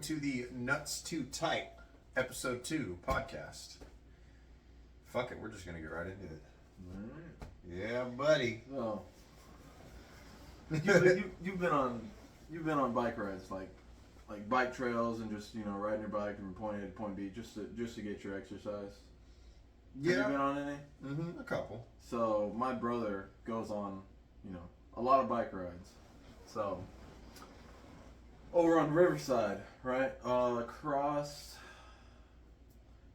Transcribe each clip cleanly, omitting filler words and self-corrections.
to the Nuts Too Tight episode 2 podcast. Fuck it, we're just gonna get right into it. Alright. Yeah, buddy. So you've been on bike rides like bike trails and just riding your bike from point A to point B just to get your exercise. Yeah. Have you been on any? A couple. So my brother goes on a lot of bike rides. So over on Riverside, right? Across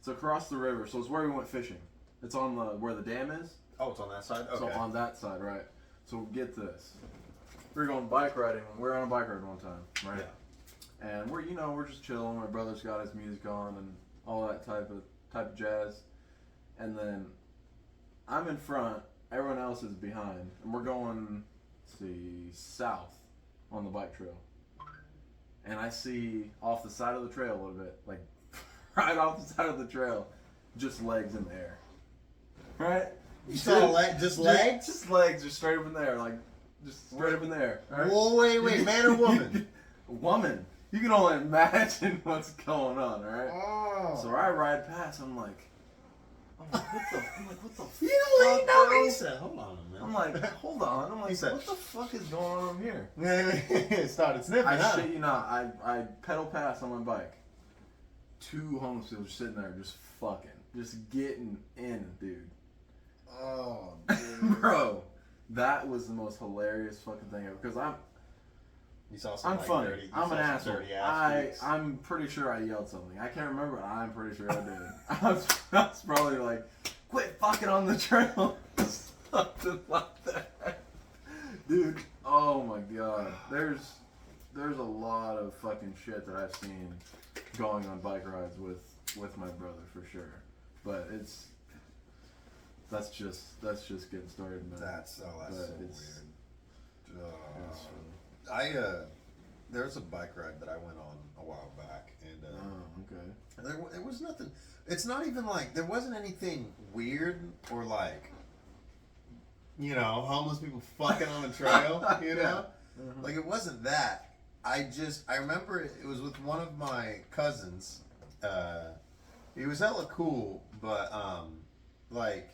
the river. So it's where we went fishing. It's on where the dam is. Oh, it's on that side? Okay. So on that side, right? So get this. We were going bike riding. We were on a bike ride one time, right? Yeah. And we're just chilling. My brother's got his music on and all that type of jazz. And then I'm in front, everyone else is behind, and we're going, south on the bike trail. And I see off the side of the trail a little bit, like right off the side of the trail, just legs in the air. Right? You saw just legs? Just legs, just straight up in there, like just straight up in there. Right? Whoa, wait, man or woman? Woman. You can only imagine what's going on, alright? Oh. So I ride past, I'm like, what the fuck? You don't know bro? he said, hold on a minute. I'm like, hold on. I'm He like, said, what the fuck is going on here? It started sniffing, I shit you not. I pedal past on my bike. 2 homeless people just sitting there, just fucking, just getting in, dude. Oh, dude. Bro, that was the most hilarious fucking thing ever. Because You saw some, I'm like, funny. dirty, I'm an asshole. dirty ass cheeks. I'm pretty sure I yelled something. I can't remember, but I'm pretty sure I did. I was probably like, quit fucking on the trail. Something like that. Dude, oh my god. There's a lot of fucking shit that I've seen going on bike rides with my brother for sure. But that's just getting started, man. That's so weird. It's There's a bike ride that I went on a while back, and okay. it was nothing. It's not even like there wasn't anything weird or like, homeless people fucking on the trail. Like it wasn't that. I remember it was with one of my cousins. He was hella cool, but like.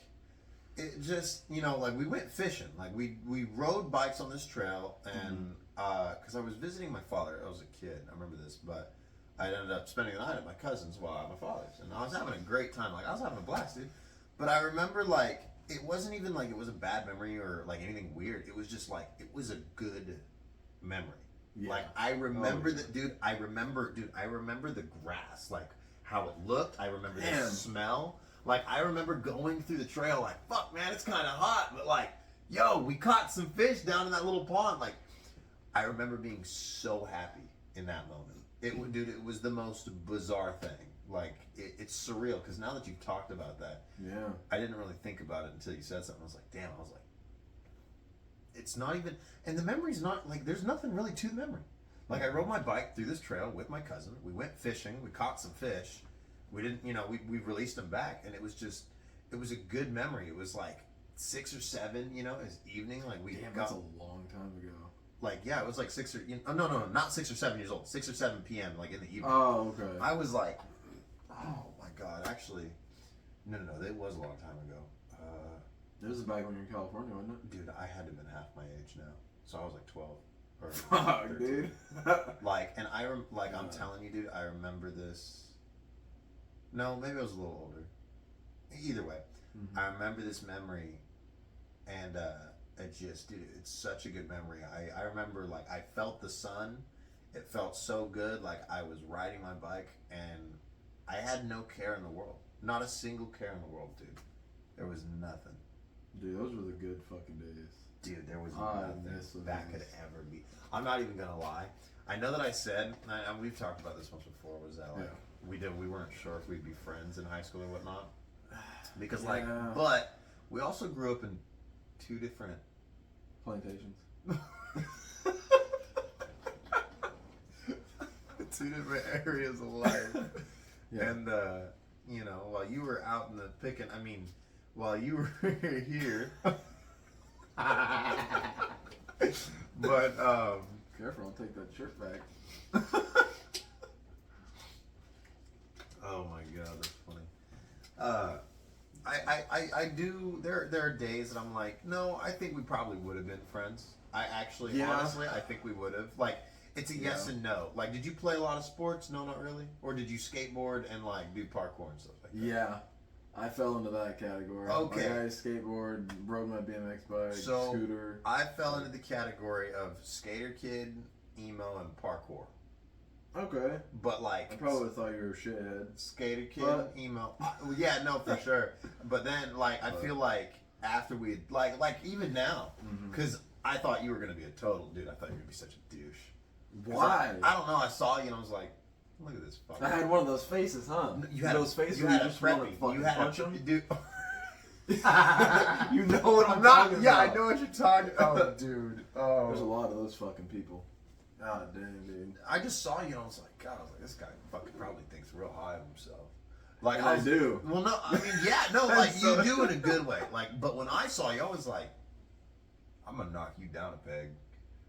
It just, like we went fishing. Like we rode bikes on this trail, and because I was visiting my father, I was a kid. I remember this, but I ended up spending the night at my cousin's while at my father's, and I was having a great time. Like I was having a blast, dude. But I remember like it wasn't even like it was a bad memory or like anything weird. It was just like it was a good memory. Yeah. Like I remember that, dude. I remember the grass, like how it looked. I remember the smell. Like, I remember going through the trail like, fuck, man, it's kind of hot. But, like, yo, we caught some fish down in that little pond. Like, I remember being so happy in that moment. It was the most bizarre thing. Like, it's surreal. Because now that you've talked about that, yeah, I didn't really think about it until you said something. I was like, damn. I was like, it's not even... And the memory's not... Like, there's nothing really to the memory. Like, I rode my bike through this trail with my cousin. We went fishing. We caught some fish. We didn't, we released them back, and it was a good memory. It was like 6 or 7, it was evening. Like that's a long time ago. Like, yeah, it was like 6 or, no, not 6 or 7 years old, 6 or 7 p.m., like in the evening. Oh, okay. I was like, oh my God, actually, no, it was a long time ago. This is back when you were in California, wasn't it? Dude, I had to have been half my age now. So I was like 12. Or fuck, 13. dude. Like, and I'm telling you, dude, I remember this. No, maybe I was a little older. Either way, I remember this memory, and it just, dude, it's such a good memory. I remember, like, I felt the sun. It felt so good. Like, I was riding my bike, and I had no care in the world. Not a single care in the world, dude. There was nothing. Dude, those were the good fucking days. Dude, there was nothing that could ever be. I'm not even going to lie. I know that I said, and we've talked about this once before, was that, like, we weren't sure if we'd be friends in high school or whatnot. Because, but we also grew up in 2 different... plantations. 2 different areas of life. Yeah. And, while you were out in the while you were here... But, Careful, I'll take that shirt back. god, that's funny. I do. There are days that I'm like, no, I think we probably would have been friends. I actually, honestly, I think we would have. Like, it's a yes and no. Like, did you play a lot of sports? No, not really. Or did you skateboard and like do parkour and stuff like that? Yeah, I fell into that category. Okay. Like, I skateboard, rode my BMX bike, So scooter. I fell into the category of skater kid, emo, and parkour. Okay. But like, I probably thought you were a shithead. skater kid, But- emo. Yeah, no, for sure. But then, like, I feel like after we, like even now, because I thought you were gonna be a total dude. I thought you were gonna be such a douche. 'Cause Why? I don't know. I saw you and I was like, look at this fucker. I had one of those faces, huh? You had those faces You where had you a just want to preppy. fucking You had punch a them. dude. You know what I'm not. talking Yeah, about. I know what you're talking. Oh, dude. Oh. There's a lot of those fucking people. God damn, dude. I just saw you and I was like, God, I was like, this guy fucking probably thinks real high of himself. Like And I do. Well, no, I mean, yeah, no, like So- you do in a good way. Like, but when I saw you, I was like, I'm gonna knock you down a peg.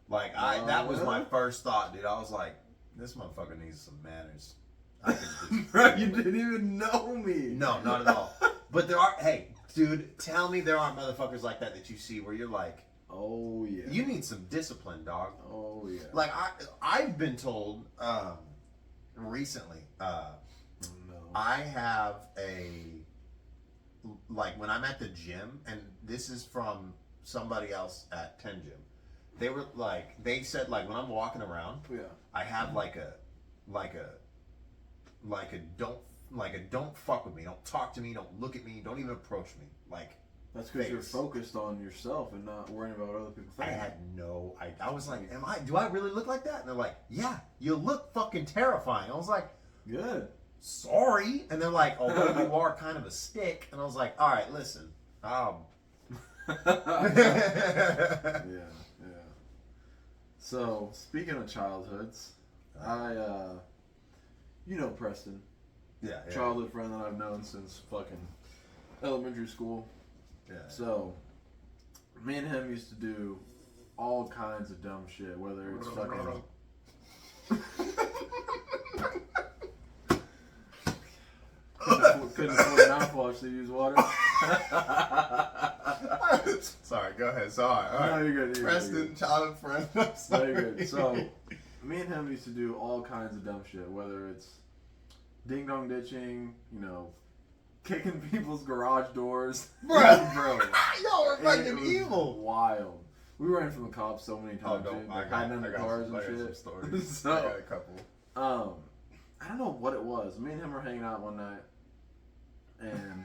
Like, that was my first thought, dude. I was like, this motherfucker needs some manners. I can just, Bro, you didn't even know me. no, not at all. But there are. Hey, dude, tell me there aren't motherfuckers like that you see where you're like, Oh yeah. you need some discipline, dog. Oh yeah. Like I've been told recently. No. I have like when I'm at the gym, and this is from somebody else at 10 Gym. They said like when I'm walking around, Yeah. I have like a don't fuck with me, don't talk to me, don't look at me, don't even approach me. Like That's because you're face. focused on yourself and not worrying about what other people I think. had no I was like, do I really look like that? And they're like, yeah, you look fucking terrifying. I was like, Good. sorry. And they're like, although you are kind of a stick. And I was like, all right, listen. Yeah. So, speaking of childhoods, you know Preston, yeah. childhood friend that I've known since fucking elementary school. Yeah. So, me and him used to do all kinds of dumb shit, whether it's fucking. Couldn't afford mouthwash to use water. Sorry, go ahead. Sorry. All right. No, you're good. Preston, childhood friend. I'm No, sorry. you're good. So, me and him used to do all kinds of dumb shit, whether it's ding dong ditching, kicking people's garage doors. bro, Bro. y'all are It fucking was evil. Wild. We ran from the cops so many Oh, times, don't. dude. I Like, got, hiding under cars some, and some shit. stories. So, I got a couple. I don't know what it was. Me and him were hanging out one night, and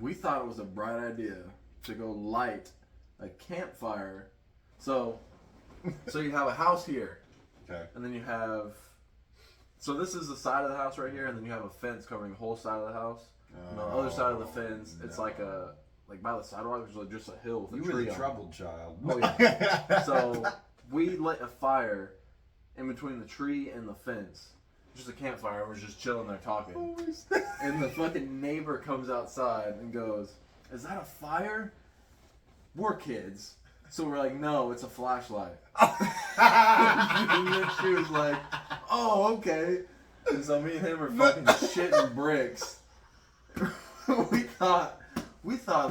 we thought it was a bright idea to go light a campfire. So you have a house here, Okay. and then you have. So this is the side of the house right here, and then you have a fence covering the whole side of the house. On the other side of the fence, it's like by the sidewalk, there's like just a hill with a You tree were the on it. troubled child. Oh yeah. So we lit a fire in between the tree and the fence. Just a campfire. We're just chilling there talking. And the fucking neighbor comes outside and goes, "Is that a fire?" We're kids. So we're like, "No, it's a flashlight." And then she was like, "Oh, okay." And so me and him are fucking shitting bricks. we thought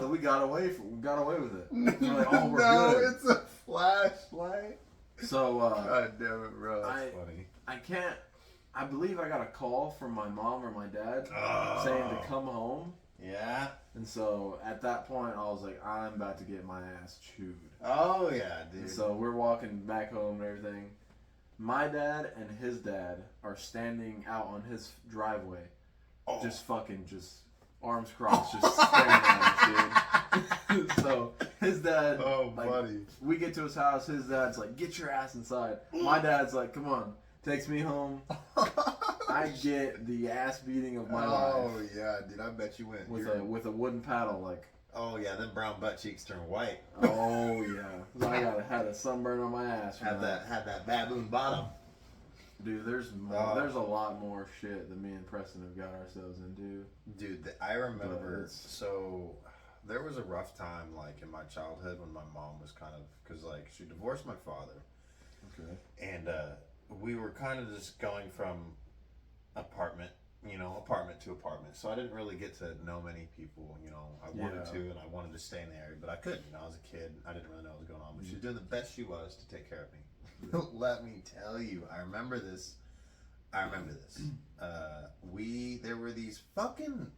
that we got away with it. We're like, "Oh, we're no, good." it's a flashlight. So God damn it, bro. That's funny. I believe I got a call from my mom or my dad Oh. saying to come home. Yeah. And so at that point, I was like, I'm about to get my ass chewed. Oh yeah, dude. And so we're walking back home and everything. My dad and his dad are standing out on his driveway. Oh. Just arms crossed, just staring at us, dude. So his dad, Oh, like, buddy. we get to his house, his dad's like, "Get your ass inside." My dad's like, "Come on." Takes me home. I get the ass beating of my Oh life yeah, dude. I bet you went with a wooden paddle, like. Oh yeah, them brown butt cheeks turn white. Oh yeah, I had a sunburn on my ass. Had that baboon bottom. Dude, there's a lot more shit that me and Preston have got ourselves into. Dude, I remember. But So there was a rough time, like in my childhood, when my mom was kind of because like she divorced my father, Okay. and we were kind of just going from apartment apartment to apartment. So I didn't really get to know many people. I wanted Yeah. to, and I wanted to stay in the area, but I couldn't. I was a kid. I didn't really know what was going on. But she was doing the best she was to take care of me. Let me tell you, I remember this.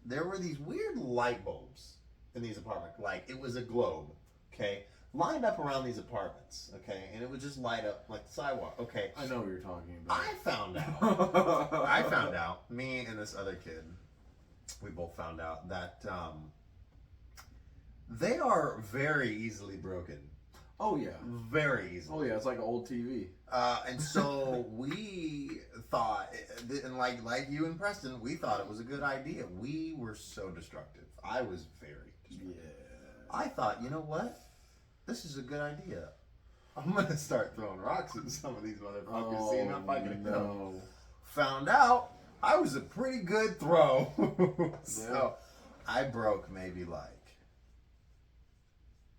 There were these weird light bulbs in these apartments. Like it was a globe, okay, lined up around these apartments, okay, and it would just light up like the sidewalk, okay. I know what you're talking about. I found out. Me and this other kid, we both found out that they are very easily broken. Oh yeah. Very easily. Oh yeah, it's like an old TV. And so we thought, and like you and Preston, we thought it was a good idea. We were so destructive. I was very destructive. Yeah. I thought, you know what? This is a good idea. I'm gonna start throwing rocks at some of these motherfuckers, seeing if I can help. Found out I was a pretty good throw. So I broke maybe like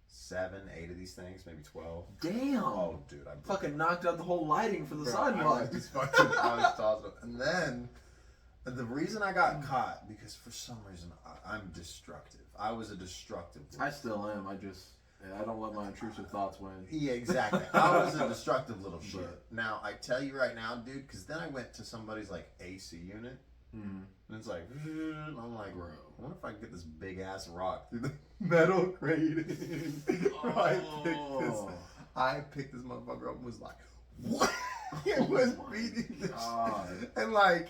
7, 8 of these things, maybe 12. Damn. Oh, dude, I fucking knocked out the whole lighting for the Bro, sidewalk. I was tossing. And then the reason I got caught, because for some reason I'm destructive. I was a destructive I little. still am. I don't let my intrusive thoughts win. Yeah, exactly. I was a destructive little shit. But- Now I tell you right now, dude, because then I went to somebody's like AC unit, and it's like, and I'm like, Bro. I wonder if I can get this big ass rock through the metal grating. I picked this motherfucker up and was like, what? It was beating the shit. And like,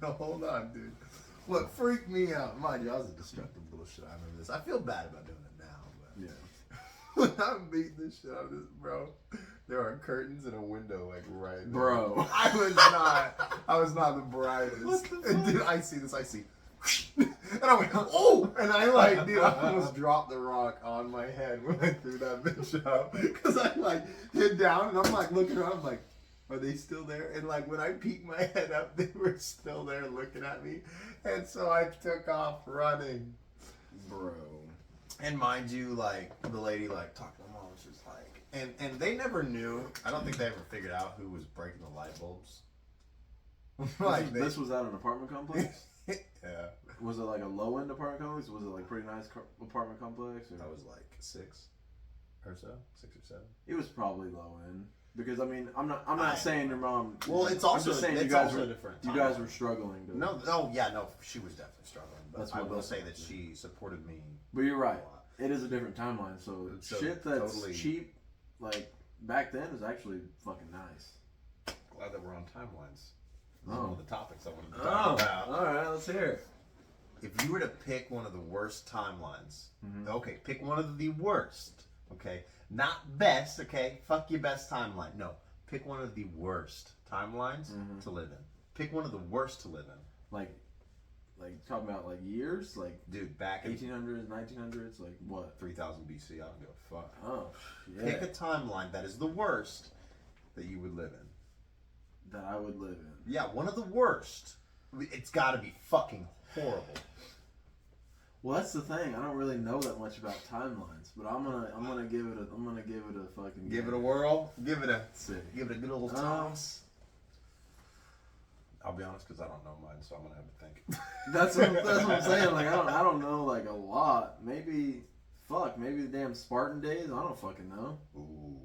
hold on, dude. What freaked me out, mind you, I was a destructive little shit. I remember this. I feel bad about doing it now, but Yeah. when I'm beating the shit out of this, bro, there are curtains and a window like right there. Bro. I was not the brightest. And dude, I see. And I went, oh! And I almost dropped the rock on my head when I threw that bitch out. Because I hid down and I'm like looking around, I'm like, are they still there? And like when I peeked my head up, they were still there looking at me. And so I took off running. Bro. And mind you, like the lady talked to my mom, was just like, and they never knew. I don't think they ever figured out who was breaking the light bulbs. This was at an apartment complex? Yeah. Was it like a low end apartment complex? Was it like pretty nice apartment complex? Or? I was like 6 or so, 6 or 7. It was probably low end because I mean I'm not saying your mom. Well, it's I'm also just saying it's you guys also were a different. you guys were struggling. To, No, oh yeah, no, she was definitely struggling. But That's I what will that's say about, that she supported me. But you're a right. lot. It is a different timeline. So So shit that's totally- cheap, like back then, is actually fucking nice. Glad that we're on timelines. This is Oh. one of the topics I wanted to talk about. all right. Let's hear it. If you were to pick one of the worst timelines, Mhm. okay, pick one of the worst, okay, not best, okay, fuck your best timeline. No, pick one of the worst timelines Mhm. to live in. Pick one of the worst to live in, Like talking about like years, like dude. Back in 1800s, 1900s, like what? 3000 BC, I don't give a fuck. Oh, yeah. Pick a timeline that is the worst that you would live in. That I would live in. Yeah, one of the worst. It's got to be fucking horrible. Well, that's the thing. I don't really know that much about timelines, but I'm gonna give it a fucking Give it a whirl. Give it a see. give it a good old toss. I'll be honest, because I don't know mine, so I'm gonna have to think. That's what I'm saying. Like I don't know like a lot. Maybe the damn Spartan days. I don't fucking know. Ooh,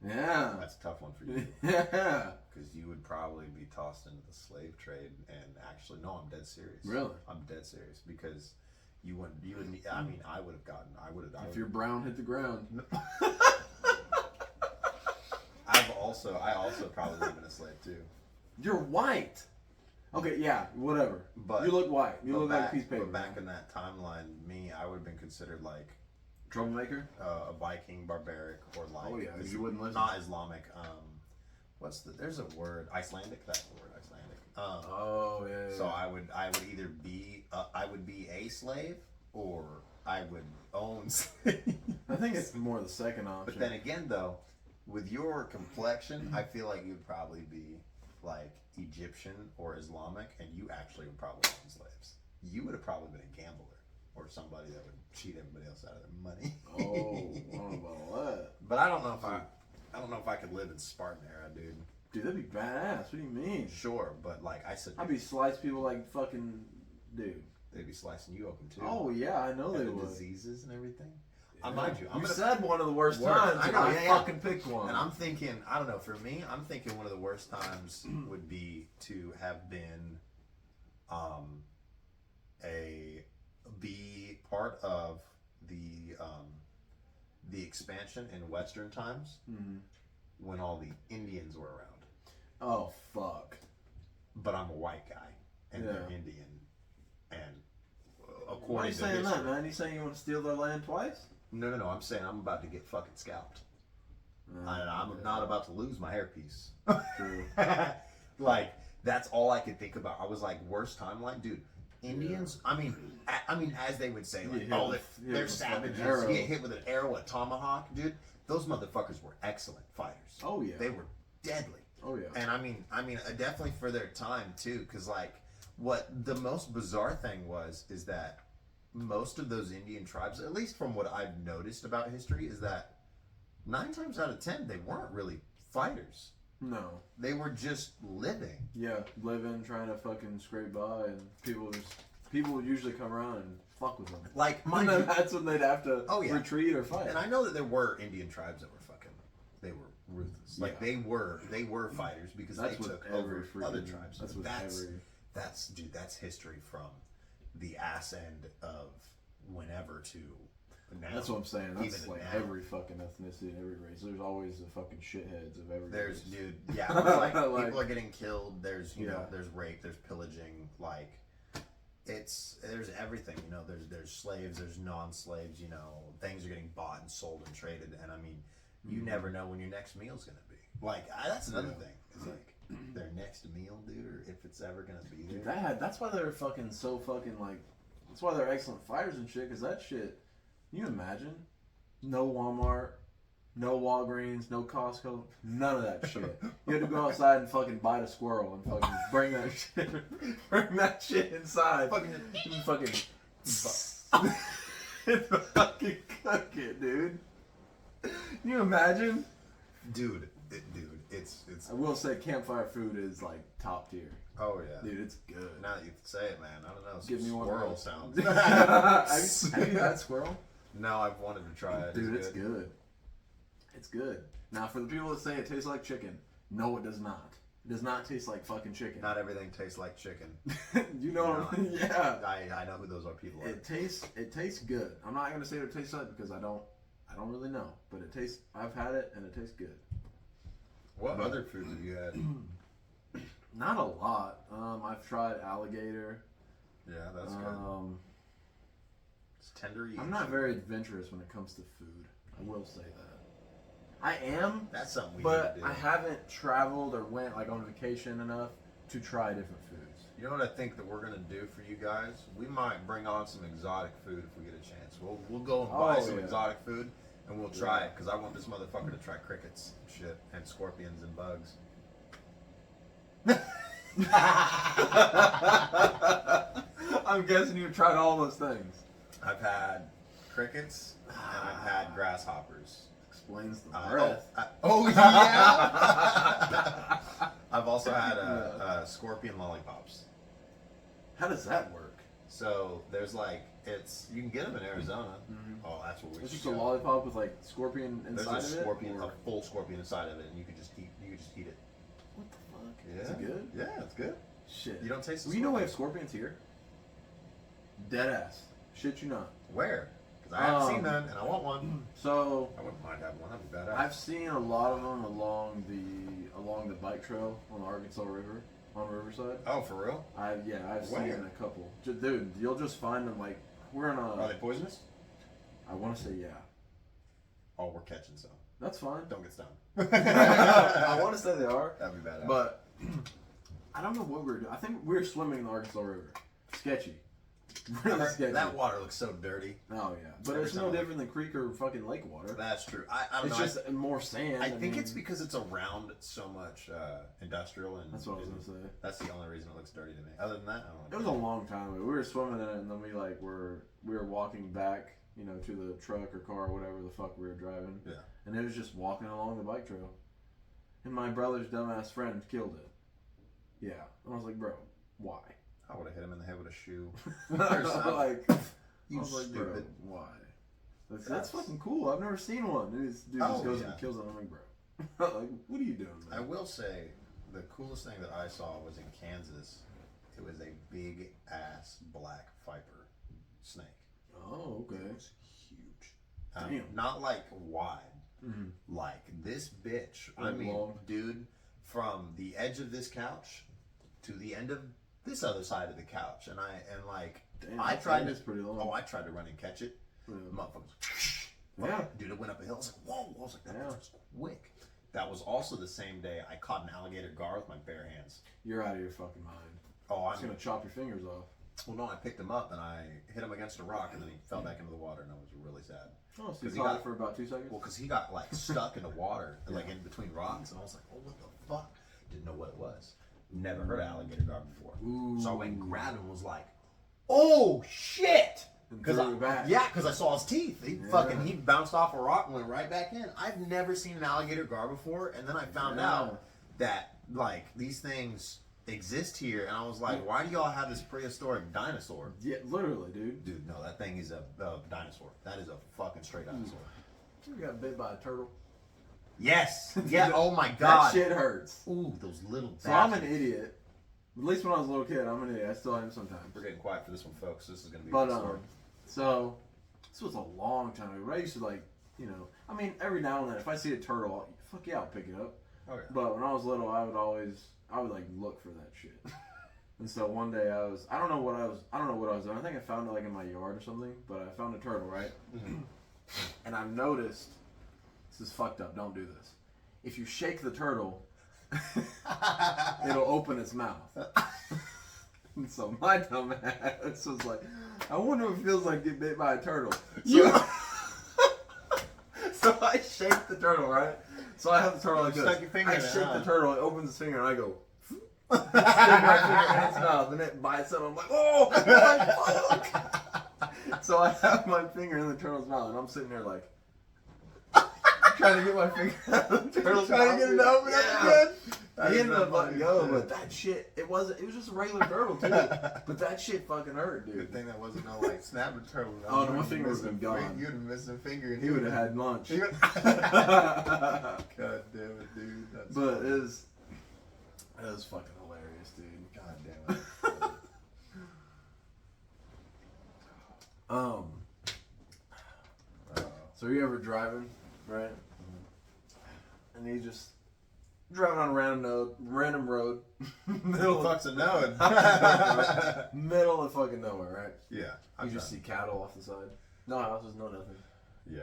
Yeah. that's a tough one for you. Yeah. Because you would probably be tossed into the slave trade, and actually, no, I'm dead serious. Really? I'm dead serious because you wouldn't. I mean, I would have. If your brown hit the ground. I also probably live in a slave too. You're white. Okay, yeah, whatever. But you look white. You but look like a piece of paper. But back in that timeline, I would have been considered like Troublemaker? a Viking, barbaric, or like Oh, yeah, 'cause you wouldn't listen. not Islamic. There's a word, Icelandic. That's the word, Icelandic. Oh yeah. So I would either be a slave or I would own slaves. I think it's more the second option. But then again, though, with your complexion, I feel like you'd probably be like Egyptian or Islamic, and you actually would probably own slaves. You would have probably been a gambler or somebody that would cheat everybody else out of their money. Oh, I don't know about all that. But I don't know if I could live in Spartan era, dude. Dude, that'd be badass. What do you mean? Sure, but like I said, I'd be slice people like fucking dude. they'd be slicing you open too. Oh yeah, I know and they the would. diseases and everything. Yeah. Mind you, I'm you gonna, said one of the worst Worst. times. I and know, I yeah. fucking picked one. and I'm thinking, I don't know. For me, I'm thinking one of the worst times would be to have been, be part of the expansion in Western times Mhm. when all the Indians were around. Oh fuck. But I'm a white guy and they're Yeah. Indian, and Why are according you to saying history, that, man? You saying you want to steal their land twice? no, I'm saying I'm about to get fucking scalped. And I'm Yeah. not about to lose my hairpiece. True. Like that's all I could think about. I was like, worst timeline, dude. Indians. I mean, as they would say, like, Yeah, oh, yeah, they're with a savages. fucking arrow. You get hit with an arrow, a tomahawk, dude. Those motherfuckers were excellent fighters. Oh yeah. They were deadly. Oh yeah. And I mean, definitely for their time too, because like, what the most bizarre thing is that most of those Indian tribes, at least from what I've noticed about history, is that 9 times out of 10 they weren't really fighters. No. They were just living. Yeah, living, trying to fucking scrape by, and people would usually come around and fuck with them. Like, And mind then you, that's when they'd have to Oh, yeah. retreat or fight. and I know that there were Indian tribes that were they were ruthless. Like Yeah. they were fighters because That's they with took every over other freaking- tribes. That's with that's every. that's history from the ass end of whenever to now. That's what I'm saying. That's Even like now. every fucking ethnicity and every race. There's always the fucking shitheads of every There's, race. dude, yeah, like, Like- people are getting killed. There's, you know, Yeah. there's rape, there's pillaging. Like, there's everything. You know, there's slaves, there's non-slaves. You know, things are getting bought and sold and traded. And I mean, you never know when your next meal's gonna be. Like, that's another thing. It's like their next meal, dude, or if it's ever gonna be Dude, there. that's why they're fucking so fucking like. That's why they're excellent fighters and shit. Cause that shit. Can you imagine? No Walmart, no Walgreens, no Costco, none of that shit. You had to go outside and fucking bite a squirrel and fucking bring that shit inside. And fucking fucking cook it, dude. Can you imagine? Dude, it's. I will say campfire food is like top tier. Oh yeah. Dude, it's good. Now that you say it, man, I don't know. Give me one. Squirrel of those. sounds. have you had squirrel? No, I've wanted to try it. Dude, it's good. It's good. Now, for the people that say it tastes like chicken, no, it does not. It does not taste like fucking chicken. Not everything tastes like chicken. You know what I mean? Yeah. I know who those are people are. It tastes good. I'm not gonna say what it tastes like because I don't really know. But it tastes. I've had it and it tastes good. What other foods have you had? Not a lot. I've tried alligator. Yeah, that's good. It's tender. I'm not very adventurous when it comes to food. I will say that. I am, That's something we but need to do. I haven't traveled or went like on vacation enough to try different foods. You know what I think that we're gonna do for you guys? We might bring on some exotic food if we get a chance. We'll go and buy some yeah. exotic food and we'll try it because I want this motherfucker to try crickets and shit and scorpions and bugs. I'm guessing you've tried all those things. I've had crickets and I've had grasshoppers. Explains the Oh, breath. yeah! I've also had scorpion lollipops. How does that work? So there's like you can get them in Arizona. Oh, that's what we. It's should just a go. lollipop with like scorpion There's inside a of it. scorpion, or- a full scorpion inside of it, and you can just eat. You can just eat it. What the fuck? Yeah. Is it good? Yeah, it's good. Shit. You don't taste. The Well, you know we have scorpion? scorpions here. Dead ass. Shit you not. Where? Because I haven't seen none, and I want one. So I wouldn't mind having one. That'd be badass. I've seen a lot of them along the bike trail on the Arkansas River on Riverside. Oh, for real? I've seen Where? a couple. Dude, you'll just find them like we're in Are a. they poisonous? I want to say yeah. Oh, we're catching some. That's fine. Don't get stung. I want to say they are, That'd be badass. but I don't know what we were doing. I think we were swimming in the Arkansas River. Sketchy. Really sketchy. that water looks so dirty. Oh yeah, but Every it's no time I- different than creek or fucking lake water. That's true. I don't It's know. just more sand. I think mean, it's because it's around so much industrial and. That's what I was gonna say. That's the only reason it looks dirty to me. Other than that, I don't. It was a long time ago. We were swimming in it, and then we were walking back, you know, to the truck or car or whatever the fuck we were driving. Yeah. And it was just walking along the bike trail. and my brother's dumbass friend killed it. Yeah. And I was like, bro, why? I would have hit him in the head with a shoe. Like, You I was like, bro, stupid. why? That's fucking cool. I've never seen one. And this dude just goes and kills it. I'm like, bro. Like, what are you doing, man? I will say, the coolest thing that I saw was in Kansas. It was a big ass black viper snake. Oh, okay. It was huge. Damn. Not like wide. Mm-hmm. Like this bitch. I Like mean, long. dude, from the edge of this couch to the end of this other side of the couch, and Damn, I tried It's pretty long. Oh, I tried to run and catch it. Yeah. Motherfuckers. Yeah. Dude, it went up a hill. I was like, whoa. I was like, that Yeah. was quick. That was also the same day I caught an alligator gar with my bare hands. You're out of your fucking mind. Oh, It's gonna chop your fingers off. Well, no, I picked him up and I hit him against a rock, and then he fell back into the water, and I was really sad. Oh, so 'Cause you he caught got- it for about 2 seconds? Well, because he got like stuck in the water, like in between rocks, and I was like, oh, what the fuck? Didn't know what it was. Never heard of alligator gar before. Ooh. So I went and grabbed him and was like, oh, shit! And Because threw it back. Yeah, because I saw his teeth. He bounced off a rock and went right back in. I've never seen an alligator gar before, and then I found out that like these things exist here, and I was like, why do y'all have this prehistoric dinosaur? Yeah, literally, dude. Dude, no, that thing is a dinosaur. That is a fucking straight dinosaur. You ever got bit by a turtle? Yes. Yeah. Oh my god. That shit hurts. Ooh, those little. So I'm an bastards. idiot. At least when I was a little kid, I'm an idiot. I still am sometimes. We're getting quiet for this one, folks. This is gonna be a But good story. so this was a long time ago. But I used to like, I mean, every now and then, if I see a turtle, fuck yeah, I'll pick it up. Oh yeah. But when I was little, I would like look for that shit. And so one day I don't know what I was doing. I think I found it like in my yard or something. But I found a turtle, right? Mhm. And I've noticed, this is fucked up. Don't do this. If you shake the turtle, it'll open its mouth. And so my dumb ass was like, I wonder what it feels like to get bit by a turtle. So, so I shake the turtle, right? So I have the turtle like this. Stuck your finger I in it, shake huh? the turtle, it opens its finger, and I go, stick my finger in its mouth, and it bites it. I'm like, oh, fuck. So I have my finger in the turtle's mouth, and I'm sitting there like, trying to get my finger out of the turtle's mouth. Trying to get it to open up again. He ended up letting go, but that shit, it was just a regular turtle too. But that shit fucking hurt, Good dude. thing that wasn't no like snapping turtle. Oh, no, my finger would've been gone. You'd have missed a finger. And He would have had lunch. God damn it, dude. That's But funny. it was fucking hilarious, dude. God damn it. Um, so you ever driving, right? And you just driving on a random road, middle of, Fuck's a knowing. middle of fucking nowhere, right? Yeah. You just see cattle off the side. No houses, no nothing. Yeah.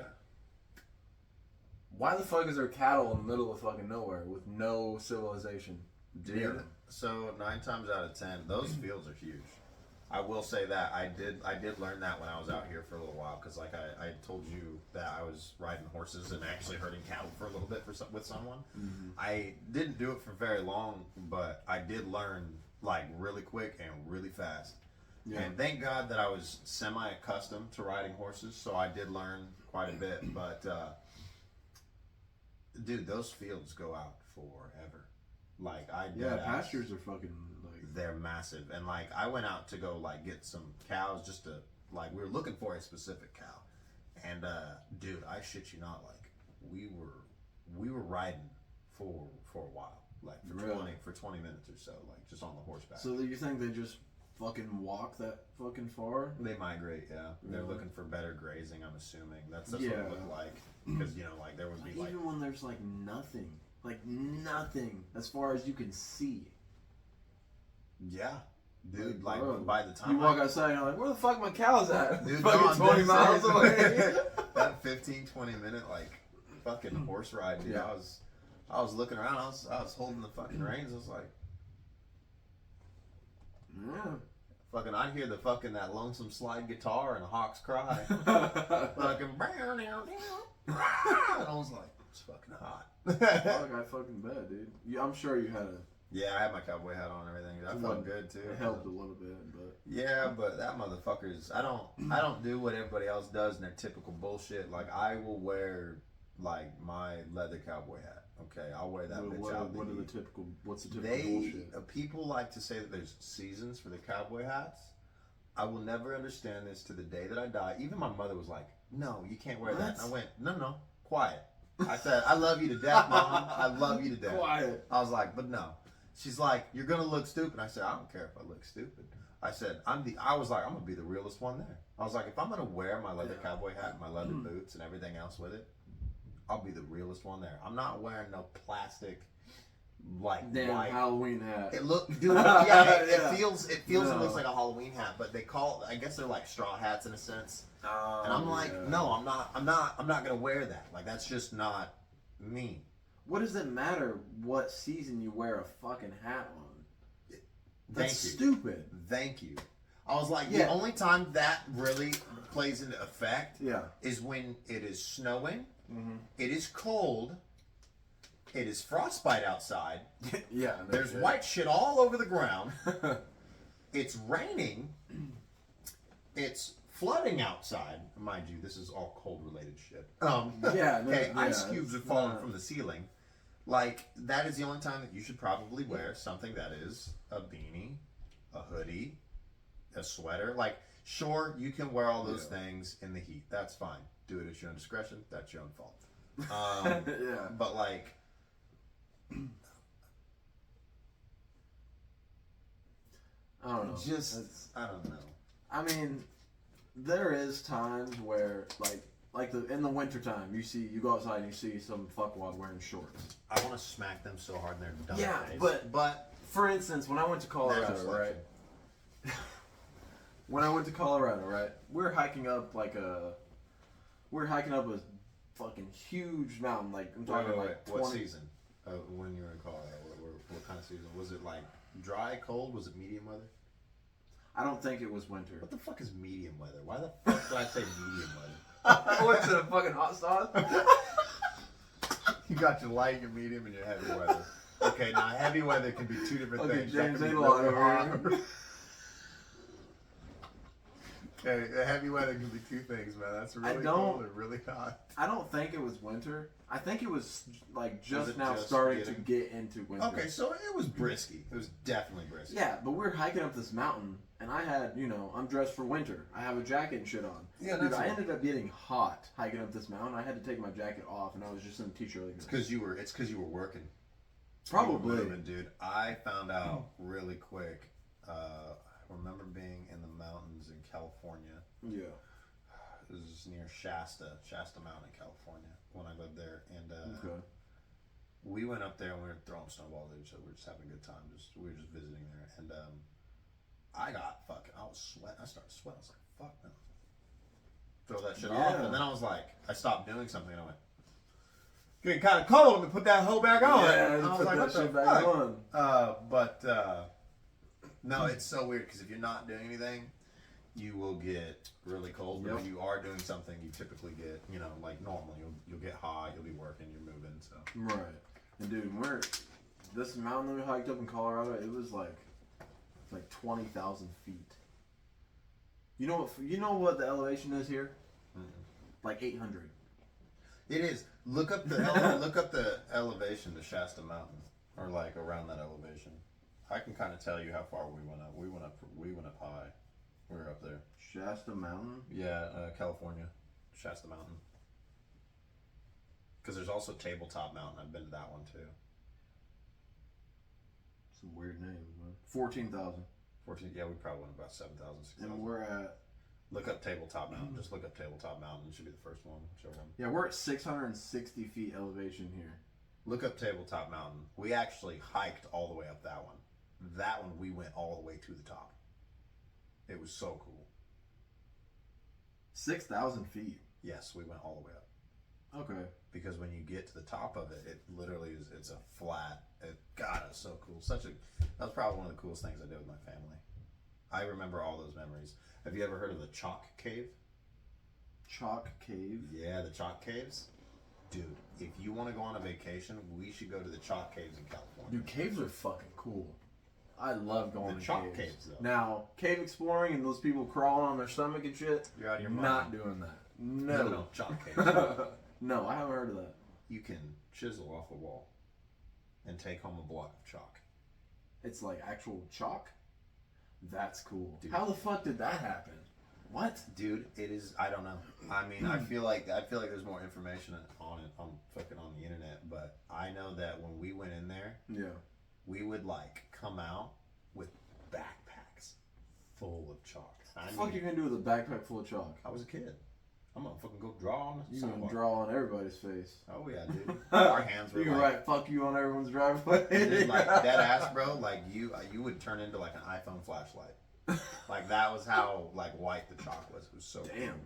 Why the fuck is there cattle in the middle of fucking nowhere with no civilization? Dude, so 9 times out of 10, those fields are huge. I will say that I did learn that when I was out here for a little while, because like I told you that I was riding horses and actually herding cattle for a little bit with someone. Mm-hmm. I didn't do it for very long, but I did learn like really quick and really fast. Yeah. And thank God that I was semi-accustomed to riding horses, so I did learn quite a bit. But dude, those fields go out forever. Like pastures are fucking like they're massive, and like I went out to go like get some cows just to like we were looking for a specific cow, and dude, I shit you not, like we were riding for a while, like for 20 minutes or so, like just on the horseback. So you think they just fucking walk that fucking far? They migrate, yeah. They're Really? looking for better grazing, I'm assuming. That's what Yeah. it looked like, because like there would be like Even when there's like nothing as far as you can see. yeah. Dude, like bro, by the time you walk outside and you're like, where the fuck my cows at? Dude, fucking no, 20 I'm miles dead away. serious. That 15-20 minute like fucking horse ride, dude. Yeah. I was looking around, I was holding the fucking reins, I was like Yeah. fucking I'd hear that lonesome slide guitar and a hawk's cry. Fucking and I was like, it's fucking hot. Fuck, I fucking bet, dude. I'm sure you had Yeah, I had my cowboy hat on and everything. That felt good too. it helped a little bit, but Yeah, but that motherfucker's I don't do what everybody else does in their typical bullshit. Like I will wear like my leather cowboy hat. Okay, I'll wear that bitch out. What's the typical bullshit? People like to say that there's seasons for the cowboy hats. I will never understand this to the day that I die. Even my mother was like, "No, you can't wear that." And I went, "No, quiet." I said, "I love you to death, Mom. I love you to death." Quiet. I was like, "But no." She's like, "You're gonna look stupid." I said, "I don't care if I look stupid." I said, I was like, "I'm gonna be the realest one there." I was like, "If I'm gonna wear my leather cowboy hat and my leather boots and everything else with it, I'll be the realest one there. I'm not wearing no plastic, like Damn white Halloween hat. It look, dude. Yeah, it Yeah. feels. It looks like a Halloween hat, but they call. I guess they're like straw hats in a sense. And I'm like, no, I'm not gonna wear that. Like that's just not me. What does it matter what season you wear a fucking hat on? That's stupid. Thank you. I was like, Yeah. the only time that really plays into effect is when it is snowing, it is cold, it is frostbite outside, Yeah. No there's shit. white shit all over the ground, it's raining, it's flooding outside. Mind you, this is all cold related shit. Okay, ice cubes are falling from the ceiling. Like, that is the only time that you should probably wear something that is a beanie, a hoodie, a sweater. Like, sure, you can wear all those things in the heat. That's fine. Do it at your own discretion. That's your own fault. Yeah. But, like, I don't know. I don't know. I mean, there is times where, in the wintertime, you go outside and you see some fuckwad wearing shorts. I want to smack them so hard in their dumb face. but for instance, when I went to Colorado, right? When I went to Colorado, right? We're hiking up a fucking huge mountain. Like I'm talking like 20. What season? When you were in Colorado, what kind of season? Was it like dry, cold? Was it medium weather? I don't think it was winter. What the fuck is medium weather? Why the fuck did I say medium weather? What's it, a fucking hot sauce? You got your light, your medium, and your heavy weather. Okay, now heavy weather can be two different things. James That can be Adlon really over hot. here. Okay, heavy weather can be two things, man. That's really cold or really hot. I don't think it was winter. I think it was like just now just starting to get into winter. Okay, so it was brisky. It was definitely brisky. Yeah, but we're hiking up this mountain, and I had, I'm dressed for winter. I have a jacket and shit on. Yeah, dude, I ended up getting hot hiking up this mountain. I had to take my jacket off, and I was just in a t-shirt. It's because you were working. Probably, moving, dude. I found out really quick. I remember being in the mountains in California. Yeah. It was near Shasta Mountain in California when I lived there, and we went up there and we were throwing snowballs at each other. We were just having a good time. We were just visiting there, and I was sweating. I started sweating. I was like, "Fuck no!" Throw that shit off, and then I was like, I stopped doing something, and I went, "Getting kind of cold. Let me put that hoe back on." Yeah, and I was put like, that "What the shit back fuck?" on. No, it's so weird because if you're not doing anything, you will get really cold. But when you are doing something, you typically get, like normal. You'll get hot. You'll be working. You're moving. So right. And dude, this mountain that we hiked up in Colorado, it was like 20,000 feet. You know what the elevation is here? Like 800. It is. Look up the elevation to Shasta Mountain, or like around that elevation. I can kind of tell you how far we went up. We went up high. We were up there. Shasta Mountain? Yeah, California. Shasta Mountain. Because there's also Tabletop Mountain. I've been to that one too. Some weird names, man. 14,000. 14. Yeah, we probably went about 7,000, 6,000. And we're at... Look up Tabletop Mountain. Just look up Tabletop Mountain. It should be the first one. Whichever one. Yeah, we're at 660 feet elevation here. Look up Tabletop Mountain. We actually hiked all the way up that one. That one, we went all the way to the top. It was so cool. 6,000 feet? Yes, we went all the way up. Okay. Because when you get to the top of it, it literally is, it's a flat. God, it's so cool. That was probably one of the coolest things I did with my family. I remember all those memories. Have you ever heard of the Chalk Cave? Chalk Cave? Yeah, the Chalk Caves. Dude, if you want to go on a vacation, we should go to the Chalk Caves in California. Dude, caves are fucking cool. I love going to Chalk caves. though. Now, cave exploring and those people crawling on their stomach and shit. You're out of your mind. Not doing that. No. Chalk Caves. No, I haven't heard of that. you can chisel off a wall and take home a block of chalk. It's like actual chalk? That's cool. Dude. How the fuck did that happen? What? Dude, it is. I don't know. I mean, I feel like there's more information on it on fucking on the internet. But I know that when we went in there, Yeah. we would like come out with backpacks full of chalk. What the fuck you gonna do with a backpack full of chalk? I was a kid. I'm gonna fucking go draw on the You gonna sidewalk. draw on everybody's face. Oh yeah, dude. Our hands were You can like, write "fuck you" on everyone's driveway. dude, like dead ass, bro. Like you would turn into like an iPhone flashlight. Like that was how like white the chalk was. It was so Damn. cool.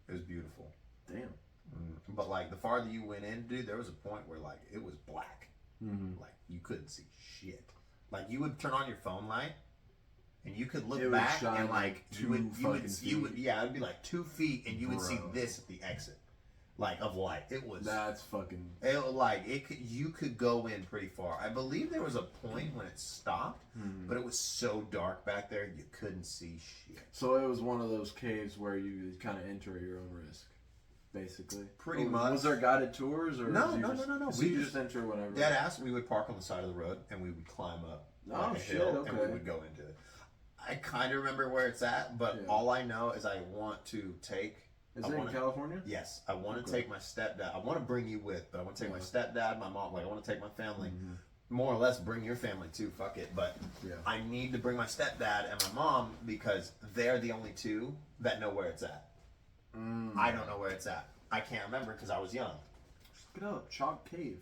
It was beautiful. Damn. But like the farther you went in, dude, there was a point where like it was black. Mm-hmm. Like you couldn't see shit. Like you would turn on your phone light, and you could look It would back shine and like you would feet. yeah, it'd be like 2 feet, and you would see Bro. this at the exit, like of light. It was That's fucking. you could go in pretty far. I believe there was a point when it stopped, but it was so dark back there you couldn't see shit. So it was one of those caves where you kind of enter at your own risk, basically. Pretty Or much. Was there guided tours or? No, was you no, just, no, no, no. So We you just- just enter whenever. Dead ass, we would park on the side of the road and we would climb up Oh, like a shit, hill and we okay. would go into it. I kind of remember where it's at, but Yeah. all I know is I want to take. Is I it in wanna- California? Yes, I want to Okay. take my stepdad. I want to bring you with, but I want to take my Yeah. stepdad, my mom. Like I want to take my family. Mm-hmm. More or less, bring your family too. Fuck it, but Yeah. I need to bring my stepdad and my mom because they're the only two that know where it's at. I don't know where it's at. I can't remember because I was young. Just look it up. Chalk Cave.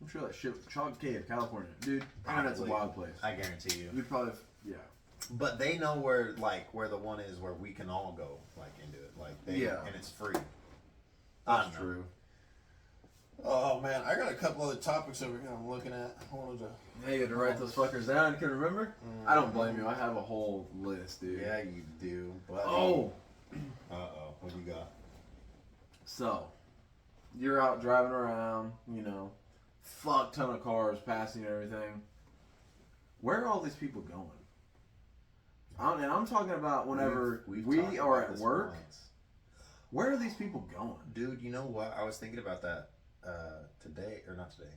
I'm sure that shit. Chalk Cave, California. Dude, internet's a Probably. wild place. I guarantee you. You'd probably. Yeah. But they know where the one is where we can all go like into it. Like they Yeah. and it's free. I That's don't know. true. Oh man, I got a couple other topics over here I'm looking at. I wanted to. Hey, you had to write those fuckers down. You can remember? I don't blame you. I have a whole list, dude. Yeah, you do. But Oh. What do you got? So, you're out driving around, fuck ton of cars passing and everything. Where are all these people going? And I'm talking about whenever We've we talked are about at this work. once. Where are these people going? Dude. You know what? I was thinking about that today, or not today.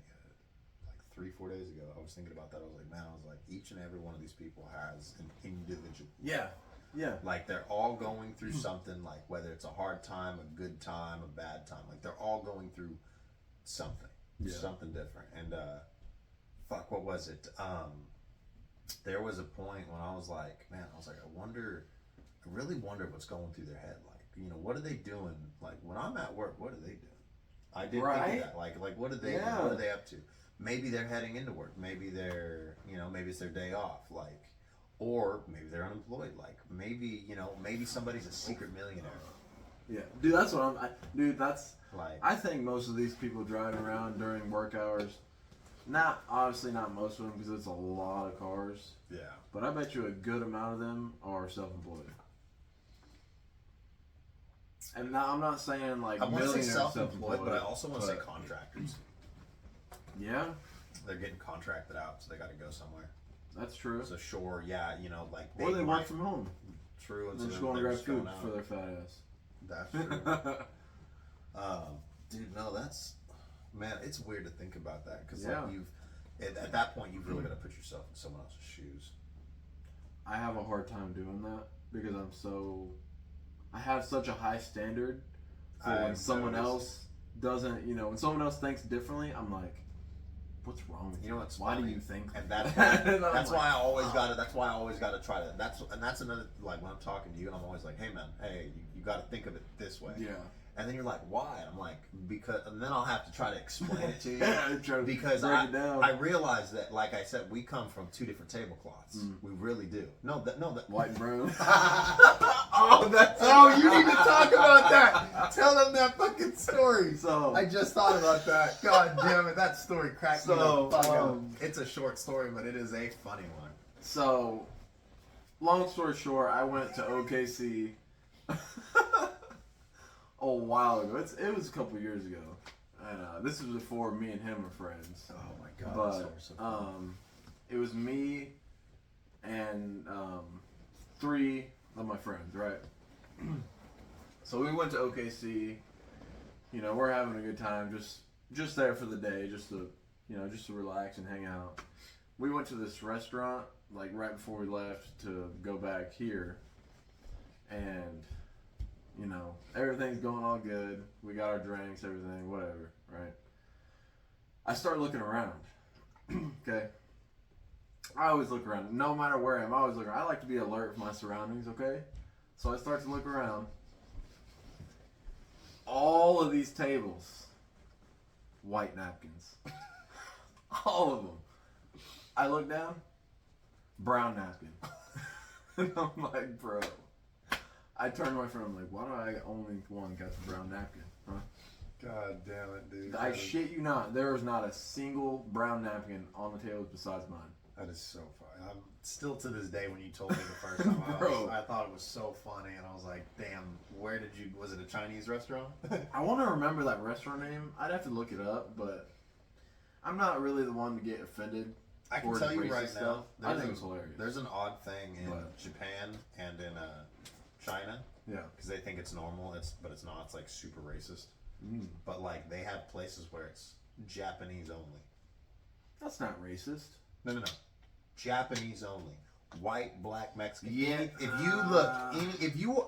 Like 3-4 days ago, I was thinking about that. I was like, man, I was like, each and every one of these people has an individual. Yeah. Yeah. Like they're all going through something. Like whether it's a hard time, a good time, a bad time. Like they're all going through something, Yeah. something different. And fuck, what was it? There was a point when I was like, man, I really wonder what's going through their head. Like, what are they doing? Like when I'm at work, what are they doing? I did think Right? of that. Like what are they? Yeah. What are they up to? Maybe they're heading into work. Maybe they're, maybe it's their day off. Like, or maybe they're unemployed. Like maybe, maybe somebody's a secret millionaire. Yeah. Dude, that's what that's. Like, I think most of these people driving around during work hours, obviously not most of them because it's a lot of cars, yeah. but I bet you a good amount of them are self-employed. And now I'm not saying like I want to say millionaires self-employed, but I also want to say but- contractors. Yeah, They're getting contracted out, so they got to go somewhere. that's true. So sure, yeah, like Or they work might- from home. True, and They're so just then going to they're grab just going food out. for their fat ass. That's true. Dude, no, that's man. It's weird to think about that because Yeah. like at that point you've really got to put yourself in someone else's shoes. I have a hard time doing that because I have such a high standard for when I've someone noticed. else doesn't, when someone else thinks differently, I'm like, what's wrong with you? You know what's Why funny? do you think And like that's that? And I'm that's like, why I always got to. That's why I always got to try to. That's another like when I'm talking to you, and I'm always like, hey man, hey, you got to think of it this way. Yeah. And then you're like, why? And I'm like, because. And then I'll have to try to explain it to you. Yeah, try to Because break it down. I realize that, like I said, we come from two different tablecloths. We really do. No, that. White and brown. Oh, that's. Oh, you need to talk about that. Tell them that fucking story. So I just thought about that. God damn it, that story cracked me So, the fuck up. It's a short story, but it is a funny one. So, long story short, I went to OKC a while ago. It was a couple years ago, and this was before me and him were friends. Oh my god, But that story's so funny. it was me and 3 of my friends, right? So we went to OKC. We're having a good time, just just there for the day, just to relax and hang out. We went to this restaurant like right before we left to go back here, and everything's going all good. We got our drinks, everything, whatever, right? I start looking around. Okay. I always look around, no matter where I am. I always look around. I like to be alert with my surroundings. Okay, so I start to look around. All of these tables, white napkins. All of them. I look down, brown napkin. And I'm like, bro. I turn to my friend, I'm like, why do I only one got the brown napkin? Huh? God damn it, dude. I shit you not, there was not a single brown napkin on the table besides mine. That is so funny. I'm still to this day when you told me the first time. Bro. I thought it was so funny, and I was like, "Damn, where did you? Was it a Chinese restaurant?" I want to remember that restaurant name. I'd have to look it up, but I'm not really the one to get offended. I can towards tell you racist right stuff. now. I think it's hilarious. There's an odd thing in But- Japan and in China Yeah. because they think it's normal. But it's not. It's like super racist. Mm. But like they have places where it's Japanese only. That's not racist. No. Japanese only. White, black, Mexican. Yeah. If you look,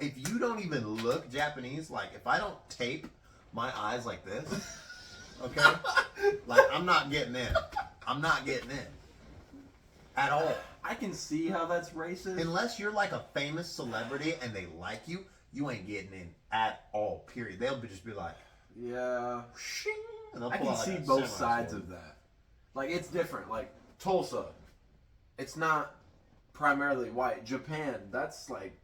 if you don't even look Japanese, like if I don't tape my eyes like this, okay, like I'm not getting in. I'm not getting in at all. I can see how that's racist. Unless you're like a famous celebrity and they like you, you ain't getting in at all. Period. They'll just be like, yeah. shing, and they'll I pull can out like see a both samurai sides sword. of that. Like, it's different. Like, Tulsa, it's not primarily white. Japan, that's like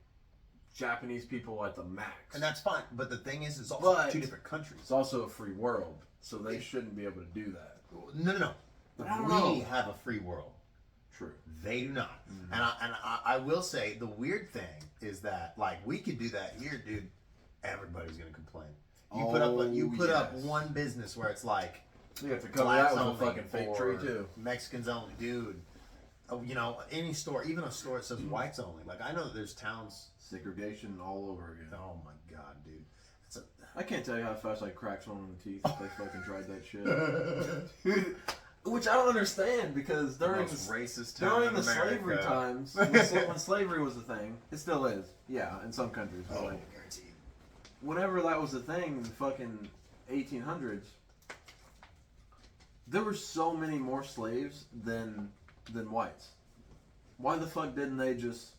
Japanese people at the max. And that's fine. But the thing is, it's also But- two different countries. It's also a free world, so they shouldn't be able to do that. No. But I don't We know. have a free world. True. They do not. And I will say the weird thing is that like we could do that here, dude. Everybody's gonna complain. You put up yes. one business where it's like You have to cover blacks that with a only fucking fake tree, or too. Mexicans only, dude. Any store, even a store that says whites only. Like I know that there's towns. Segregation all over again. Oh my god, dude. I can't tell you how fast I cracked someone in the teeth if they fucking tried that shit. Dude, which I don't understand because during most racist town during in the America. slavery times, when slavery was a thing, it still is. Yeah, in some countries. But Oh, like, guaranteed. whenever that was a thing in the fucking 1800s, there were so many more slaves than whites. Why the fuck didn't they just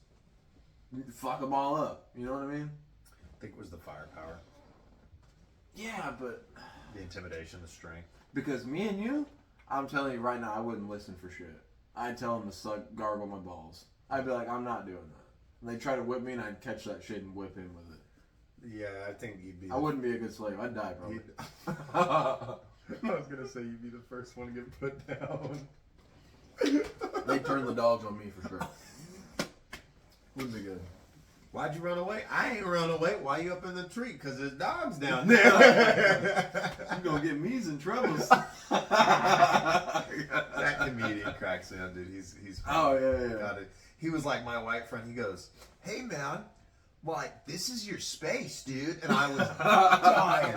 fuck them all up? You know what I mean? I think it was the firepower, Yeah, but the intimidation, the strength. because me and you, I'm telling you right now, I wouldn't listen for shit. I'd tell them to gargle my balls. I'd be like, I'm not doing that. And they'd try to whip me, and I'd catch that shit and whip him with it. Yeah, I think you'd be. I wouldn't be a good slave. I'd die probably. I was gonna say you'd be the first one to get put down. They'd turn the dogs on me for sure. Wouldn't be good. Why'd you run away? I ain't run away. Why you up in the tree? Cause there's dogs down there. You're gonna get me in trouble. That comedian cracks me up, dude. He's Oh, yeah. got it. He was like my white friend. He goes, "Hey man, like this is your space, dude," and I was dying.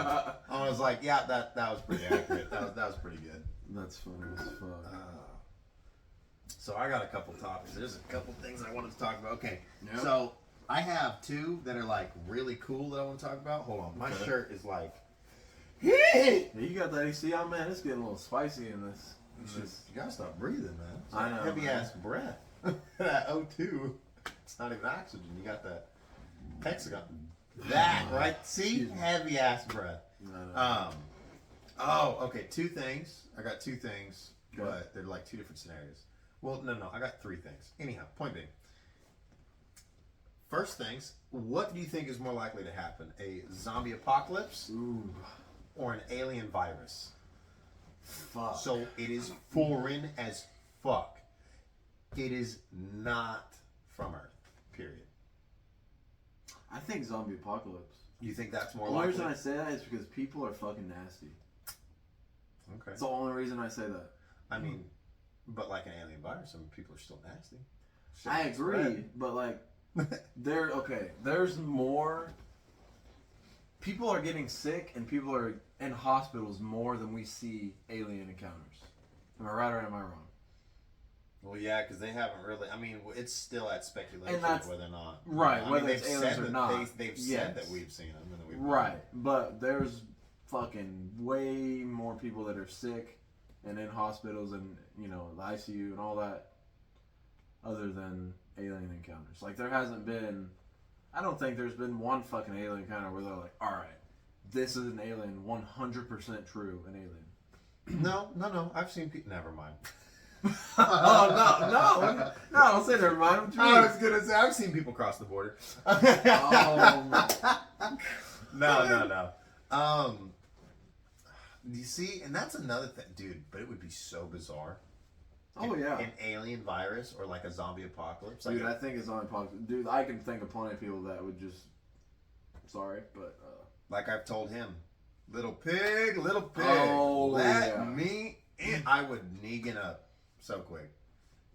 I was like, "Yeah, that was pretty accurate. That was pretty good." That's funny as fuck. So I got a couple topics. There's a couple things I wanted to talk about. Okay, Yep. so I have two that are like really cool that I want to talk about. Hold on, my Okay. shirt is like. Yeah, you got that AC on, man. It's getting a little spicy in this. You gotta stop breathing, man. It's I know, heavy man. ass breath. That O2. It's not even oxygen. You got that hexagon. That right? See, Excuse me. heavy ass breath. No. Oh, okay. Two things. I got two things, Okay. but they're like two different scenarios. Well, no. I got three things. Anyhow, point being. First things, what do you think is more likely to happen? A zombie apocalypse Ooh. or an alien virus? Fuck. So it is foreign as fuck. It is not from Earth. Period. I think zombie apocalypse. You think that's more The only likely? reason I say that is because people are fucking nasty. Okay. That's the only reason I say that. I mean, but like an alien virus, some people are still nasty. Shit I gets agree, but like, there's more people are getting sick and people are in hospitals more than we see alien encounters. Am I right or am I wrong? Well, yeah, because they haven't really. I mean, it's still at speculation And that's- whether or not. right, I mean, whether they've it's aliens said or that not. They've Yes. said that we've seen them and that we've. Right, but there's fucking way more people that are sick and in hospitals and, you know, the ICU and all that other than alien encounters. Like, there hasn't been, I don't think there's been one fucking alien encounter where they're like, alright, this is an alien, 100% true, an alien. No. I've seen people. Never mind. Oh, no, don't say never mind. What do you I mean? was gonna say I've seen people cross the border. Oh. No. You see, and that's another thing, dude. But it would be so bizarre. Oh, yeah. An alien virus or like a zombie apocalypse. Dude, I think it's only possible. Dude, I can think of plenty of people that would just. Sorry, but. Like I've told him, little pig, Oh, let yeah. me in. I would negan up so quick.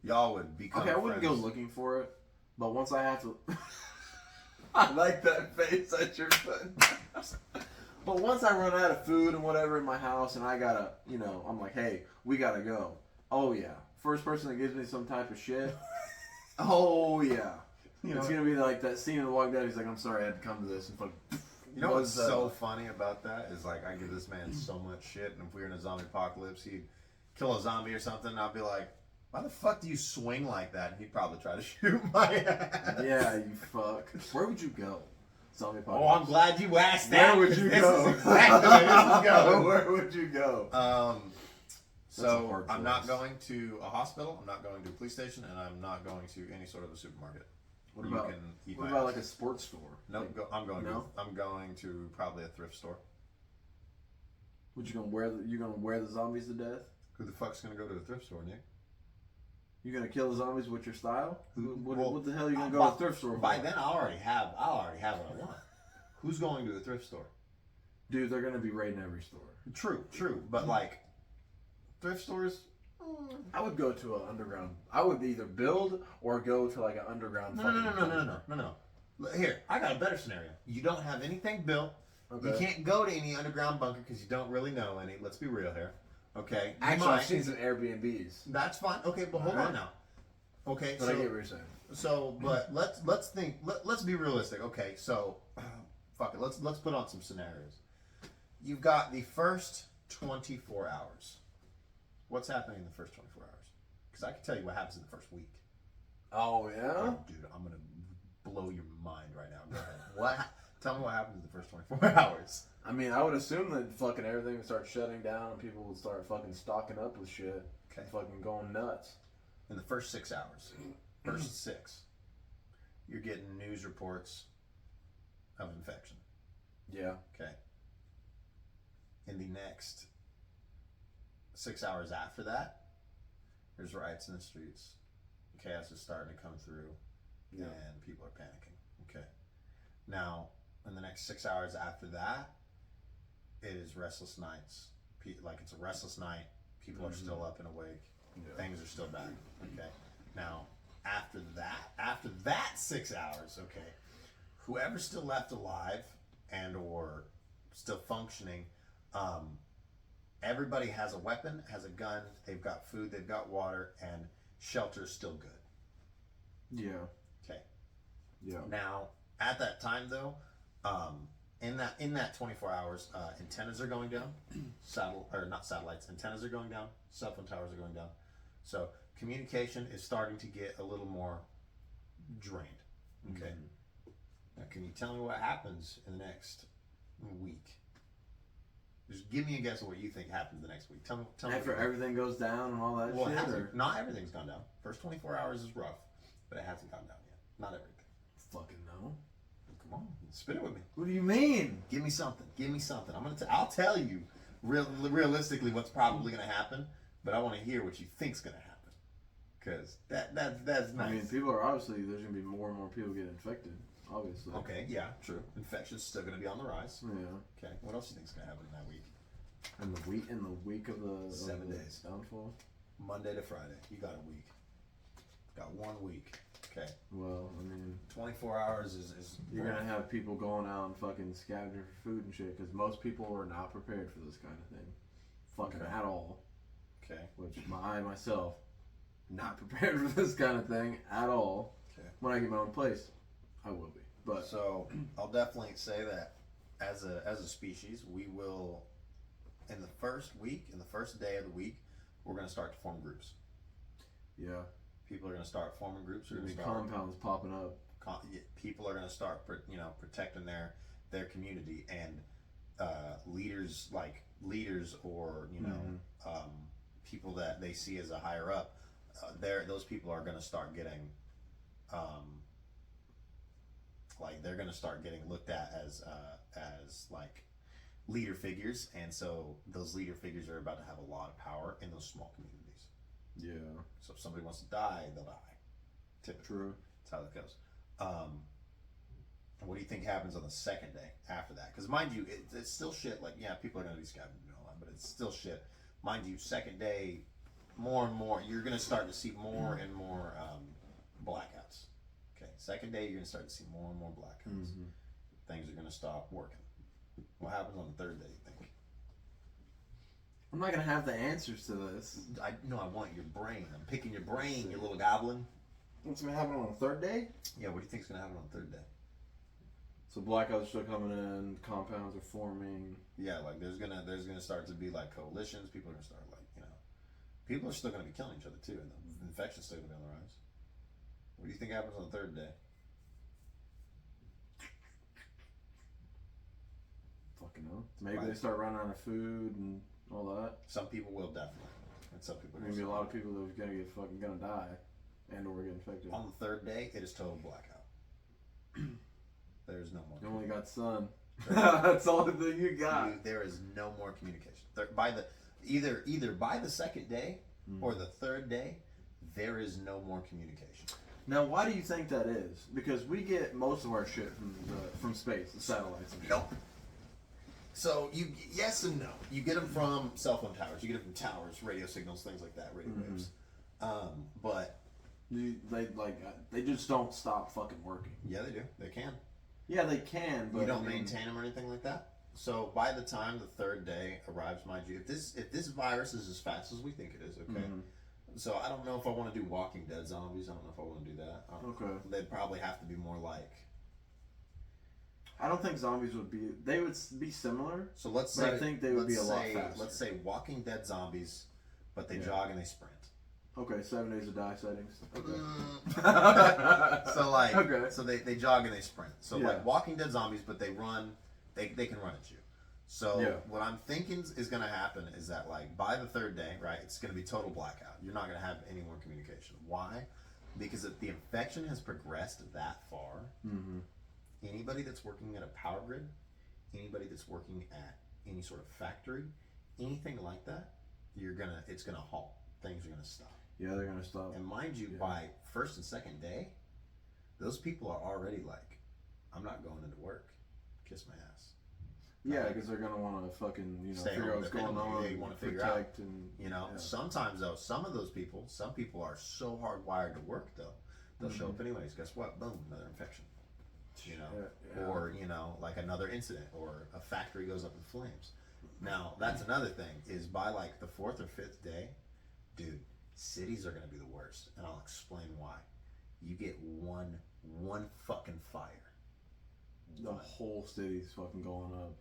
Y'all would become Okay, I wouldn't friends. go looking for it, but once I have to. I like that face that you're putting. But once I run out of food and whatever in my house and I gotta, you know, I'm like, hey, we gotta go. Oh, yeah. First person that gives me some type of shit. Oh, yeah. You It's know, gonna be like that scene in The Walking Dead. He's like, I'm sorry I had to come to this. And fuck. you know what's so funny about that is like I give this man so much shit, and if we were in a zombie apocalypse, he'd kill a zombie or something, and I'd be like, why the fuck do you swing like that? And he'd probably try to shoot my ass. Yeah, you fuck. Where would you go? Zombie Oh, I'm apocalypse. glad you asked that. Where would you this go? Is exactly where this is going. Where would you go? That's a So hard I'm not choice. going to a hospital. I'm not going to a police station, and I'm not going to any sort of a supermarket. What You about can eat what my about ass. like a sports store? No, Like, I'm going. No? I'm going to probably a thrift store. What you gonna wear? You gonna wear the zombies to death? Who the fuck's gonna go to a thrift store, Nick? You gonna kill the zombies with your style? What, Well, what the hell are you gonna go by- to a thrift store for? By then, I already have what I want. Who's going to a thrift store? Dude, they're gonna be raiding every store. True, but like thrift stores. I would go to an underground. I would either build or go to like an underground. No. Here, I got a better scenario. You don't have anything built. Okay. You can't go to any underground bunker because you don't really know any. Let's be real here. Okay. You Actually, might. I've seen some Airbnbs. That's fine. Okay, but hold Alright. on now. Okay, But I get what you're saying. so but let's think. Let's be realistic. Okay, so fuck it. Let's put on some scenarios. You've got the first 24 hours. What's happening in the first 24 hours? Because I can tell you what happens in the first week. Oh yeah. Oh, dude, I'm gonna blow your mind right now. Go ahead. Tell me what happens in the first 24 hours. I mean, I would assume that fucking everything would start shutting down and people would start fucking stocking up with shit. Okay. Fucking going nuts. In the first 6 hours, first 6, you're getting news reports of infection. Yeah. Okay. In the next 6 hours after that, there's riots in the streets. Chaos is starting to come through, Yeah. and people are panicking. Okay. Now, in the next 6 hours after that, it is restless nights. Like it's a restless night. People are still up and awake. Yeah. Things are still back. Okay. Now, after that 6 hours, okay, whoever's still left alive and or still functioning, everybody has a weapon, has a gun, they've got food, they've got water, and shelter's still good. Yeah. Okay. Yeah. Now, at that time though, in that 24 hours, antennas are going down, not satellites, antennas are going down, cell phone towers are going down. So communication is starting to get a little more drained. Okay. Now, can you tell me what happens in the next week? Just give me a guess of what you think happens the next week. Tell me. After everything goes down and all that Well, it shit. hasn't, Or? not everything's gone down. First 24 hours is rough, but it hasn't gone down yet. Not everything. Fucking no. Come on, spit it with me. What do you mean? Give me something. I'll tell you realistically what's probably going to happen, but I want to hear what you think's going to happen, because that's nice. I mean, people are obviously there's gonna be more and more people get infected. Obviously. Okay, yeah, true. Infection's still going to be on the rise. Yeah. Okay, what else do you think's going to happen in that week? In the week of the 7 of the days. downfall. Monday to Friday. You got a week. Got 1 week. Okay. Well, I mean, 24 hours is you're gonna have people going out and fucking scavenging for food and shit because most people are not prepared for this kind of thing, fucking Okay. at all. Okay. Which I myself not prepared for this kind of thing at all. Okay. When I get my own place, I will be. But so I'll definitely say that as a species, we will in the first week, in the first day of the week, we're gonna start to form groups. yeah, People are gonna start forming groups. there's We're gonna gonna be start. compounds popping up. People are gonna start, protecting their community and leaders or people that they see as a higher up. Those people are gonna start getting, they're gonna start getting looked at as like leader figures, and so those leader figures are about to have a lot of power in those small communities. Yeah, So if somebody wants to die, they'll die. Typically, true. that's how it goes. What do you think happens on the second day after that? Because mind you, it's still shit. Like, yeah, people are gonna be scavenging and all that, but it's still shit. Mind you, second day, more and more, you're gonna start to see more and more blackouts. Okay, second day, you're gonna start to see more and more blackouts. Mm-hmm. Things are gonna stop working. What happens on the third day? You think? I'm not gonna have the answers to this. I want your brain. I'm picking your brain, you little goblin. What's gonna happen on the third day? Yeah, what do you think's gonna happen on the third day? So blackouts are still coming in, compounds are forming. Yeah, like there's gonna start to be like coalitions. People are gonna start people are still gonna be killing each other too, and the infection's still gonna be on the rise. What do you think happens on the third day? Fucking hell. Maybe Right. they start running out of food and all that. Some people will definitely, and some people are There's gonna be a lot of people that are gonna die, and or get infected. On the third day, it is total blackout. There's no more. You only got sun. That's all the thing you got. There is no more communication. Either by the second day or the third day, there is no more communication. Now, why do you think that is? Because we get most of our shit from space, the satellites and shit. Nope. So yes and no. You get them from cell phone towers. You get them from towers, radio signals, things like that, radio waves. But They just don't stop fucking working. yeah, they do. They can. Yeah, they can, but You don't maintain them or anything like that. So by the time the third day arrives, mind you, if this virus is as fast as we think it is, okay. So I don't know if I want to do Walking Dead zombies. I don't know if I want to do that. Okay. They'd probably have to be more like. I don't think zombies would be. They would be similar. So let's But say I think they would be a lot faster. Let's say Walking Dead zombies, but they Yeah. jog and they sprint. Okay, 7 days of die settings. Okay. So so they jog and they sprint. So Yeah. like Walking Dead zombies, but they run, they can run at you. So Yeah. what I'm thinking is going to happen is that like by the third day, right, it's going to be total blackout. You're not going to have any more communication. Why? Because if the infection has progressed that far, anybody that's working at a power grid, anybody that's working at any sort of factory, anything like that, it's gonna halt. Things are gonna stop. Yeah, they're gonna stop. And mind you, by first and second day, those people are already like, I'm not going into work. Kiss my ass. Yeah, because they're gonna want to fucking Stay figure home out with what's their going family. on. They wanna figure out, protect and yeah. Sometimes though, some people are so hardwired to work though, they'll show up anyways. Guess what? Boom, another infection. Yeah. Or like another incident, or a factory goes up in flames. Now that's another thing. Is by like the fourth or fifth day, dude, cities are gonna be the worst, and I'll explain why. You get one fucking fire. The whole city's fucking going up.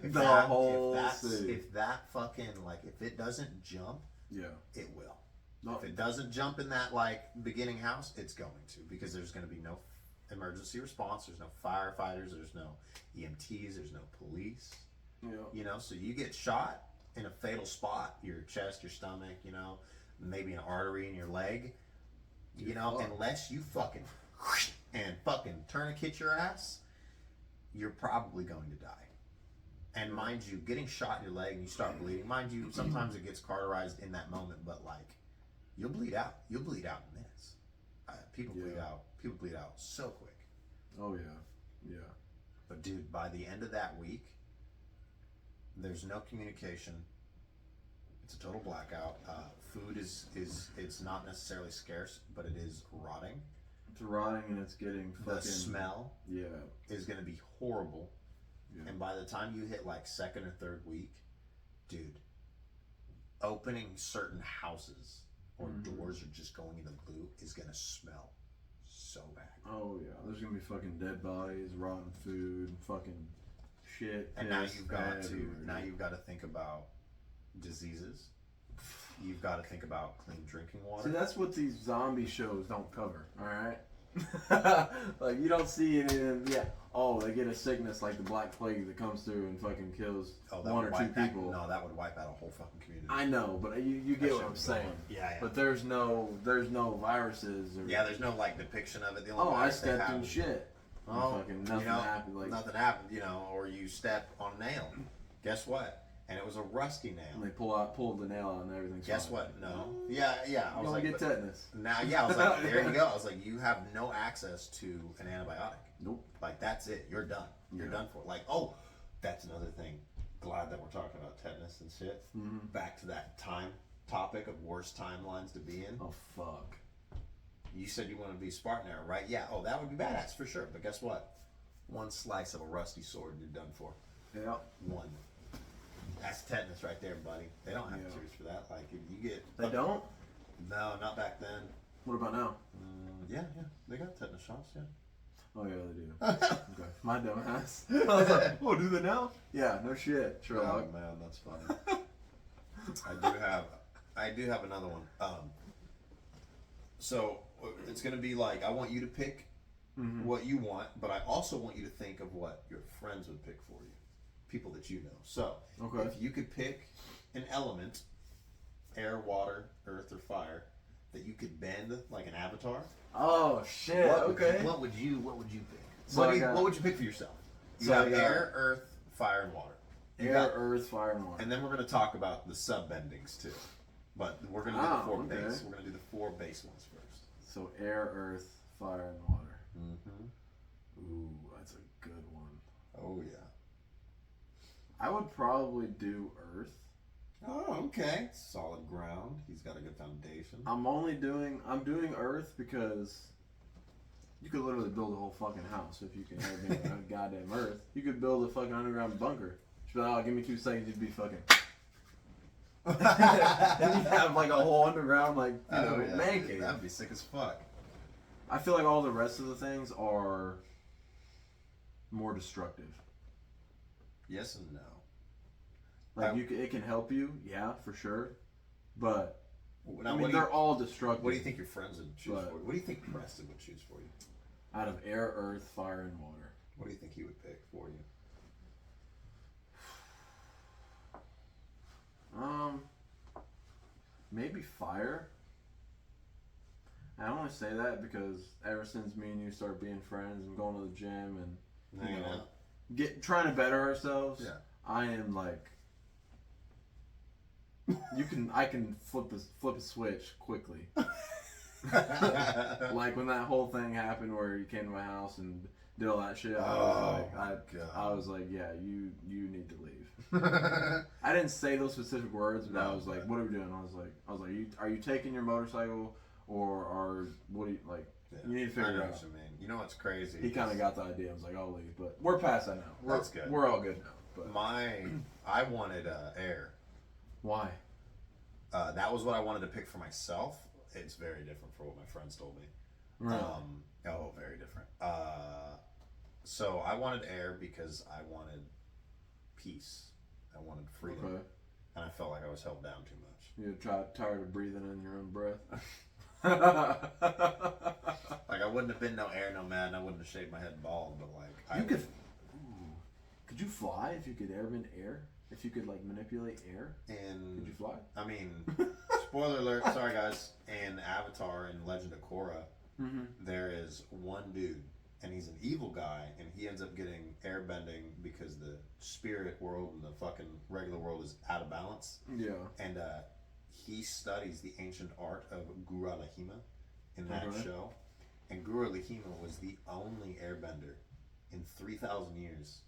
The whole city. City. If that fucking if it doesn't jump, Yeah. it will. No. If it doesn't jump in that beginning house, it's going to, because there's going to be no emergency response. There's no firefighters. There's no EMTs. There's no police. Yeah. So you get shot in a fatal spot, your chest, your stomach, maybe an artery in your leg. Unless you fucking tourniquet your ass, you're probably going to die. And mind you, getting shot in your leg and you start bleeding, mind you, sometimes it gets cauterized in that moment, but you'll bleed out. You'll bleed out in minutes. People bleed out. People bleed out so quick. Oh yeah. Yeah. But dude, by the end of that week, there's no communication. It's a total blackout. Food is it's not necessarily scarce, but it is rotting. It's rotting and it's getting fucking. The smell Yeah. is going to be horrible. Yeah. And by the time you hit like second or third week, dude, opening certain houses or doors or just going into the blue is going to smell so bad. Oh yeah, there's gonna be fucking dead bodies, rotten food, fucking shit. And now piss you've got everywhere. you've got to think about diseases. You've got to think about clean drinking water. See, that's what these zombie shows don't cover. All right. Like you don't see it in oh, they get a sickness like the Black Plague that comes through and fucking kills that one or would two wipe that- people. No, that would wipe out a whole fucking community. I know, but you That get shit what I'm would go saying. on. Yeah. But there's no viruses or Yeah, there's no like depiction of it. The only oh, I virus they stepped have in is- shit. Oh, Fucking nothing happened. Like nothing happened, or you step on a nail. Guess what? And it was a rusty and nail. they pull the nail out and everything's Guess fine. what? No. Yeah. I You was don't like, get but tetanus. now, I was like, there you go. I was like, you have no access to an antibiotic. Nope. Like that's it. You're done. You're Yeah. done for. Like, oh, that's another thing. Glad that we're talking about tetanus and shit. Mm-hmm. Back to that topic of worst timelines to be in. Oh fuck. You said you want to be Spartan era, right? Yeah. Oh, that would be badass for sure. But guess what? One slice of a rusty sword, you're done for. Yeah. One. That's tetanus right there, buddy. They don't have Yeah. cures for that. Like, if you get. They don't? No, not back then. What about now? Yeah. They got tetanus shots, yeah. Oh yeah, they do. Okay. My dumb ass. I was like, oh, do they now? Yeah, no shit. Oh, Sherlock. man, that's funny. I do have another one. So, it's going to be like, I want you to pick what you want, but I also want you to think of what your friends would pick for you. People that you know. So, Okay. if you could pick an element, air, water, earth, or fire, that you could bend like an avatar, Oh shit. Okay. what would you pick? So What, I got- what would you pick for yourself? You So I have got- air, earth, fire, and water. You Air, got- earth, fire, and water. and then we're going to talk about the sub bendings too. But we're going to do the four okay. base. We're going to do the four base ones first. So air, earth, fire, and water. Mm-hmm. Ooh, that's a good one. Oh yeah. I would probably do earth. Oh, okay. Solid ground. He's got a good foundation. I'm doing earth because you could literally build a whole fucking house if you can have me on goddamn earth. You could build a fucking underground bunker. Just be like, oh, give me 2 seconds, you'd be fucking. And you have like a whole underground man cave. That'd be sick as fuck. I feel like all the rest of the things are more destructive. Yes and no. Like it can help you, yeah, for sure. But Now, I mean, what, do they're you, all destructive. what do you think your friends would choose But- for you? What do you think Preston would choose for you? Out of air, earth, fire, and water. What do you think he would pick for you? Maybe fire. I only say that because ever since me and you started being friends and going to the gym and Hanging out. trying to better ourselves, Yeah. I am like, I can flip a switch quickly. Like when that whole thing happened where you came to my house and did all that shit, I was like, yeah, you need to leave. I didn't say those specific words, but I No, was like, but- what are we doing? I was like, are you taking your motorcycle or what do you like? Yeah, You need to I figure know it out. what you mean. You know what's crazy? He kind of got the idea. I was like, I'll leave, but we're past that now. That's good. We're all good now. But I wanted air. why? That was what I wanted to pick for myself. It's very different for what my friends told me. Right. Very different. So I wanted air because I wanted peace. I wanted freedom. Okay. And I felt like I was held down too much. You're tired of breathing in your own breath. Like I wouldn't have been no air nomad and I wouldn't have shaved my head bald, but like Could you fly if you could airbend air? If you could like manipulate air, and could you fly? I mean, spoiler alert, sorry guys, in Avatar and Legend of Korra, there is one dude and he's an evil guy and he ends up getting airbending because the spirit world and the fucking regular world is out of balance. Yeah. And he studies the ancient art of Guru Lahima in that Okay. show. And Guru Lahima was the only airbender in 3,000 years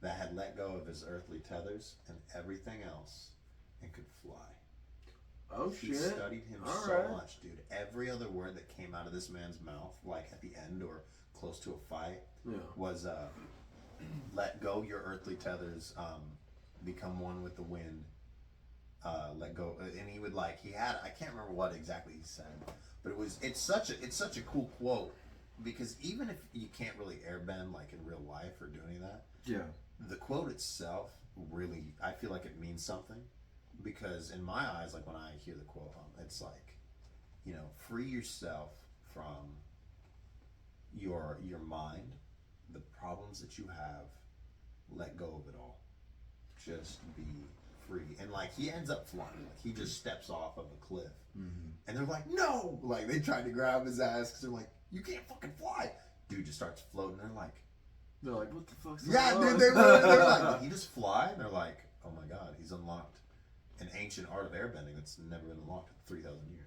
that had let go of his earthly tethers and everything else and could fly. Oh He shit. studied him All so right. much, dude. Every other word that came out of this man's mouth, like at the end or close to a fight, Yeah. was let go your earthly tethers, become one with the wind. Let go, and he would like he had I can't remember what exactly he said, but it's such a cool quote because even if you can't really airbend like in real life or do any of that, Yeah. the quote itself really I feel like it means something because in my eyes, like when I hear the quote, it's like, you know, free yourself from your mind, the problems that you have, let go of it all, just be free. And like he ends up flying, like he just steps off of a cliff, and they're like, no, like they tried to grab his ass because they're like, you can't fucking fly. Dude just starts floating. They're like, What the fuck's yeah, going dude, on? they're like, did he just fly? And they're like, oh my god, he's unlocked an ancient art of airbending that's never been unlocked in 3,000 years.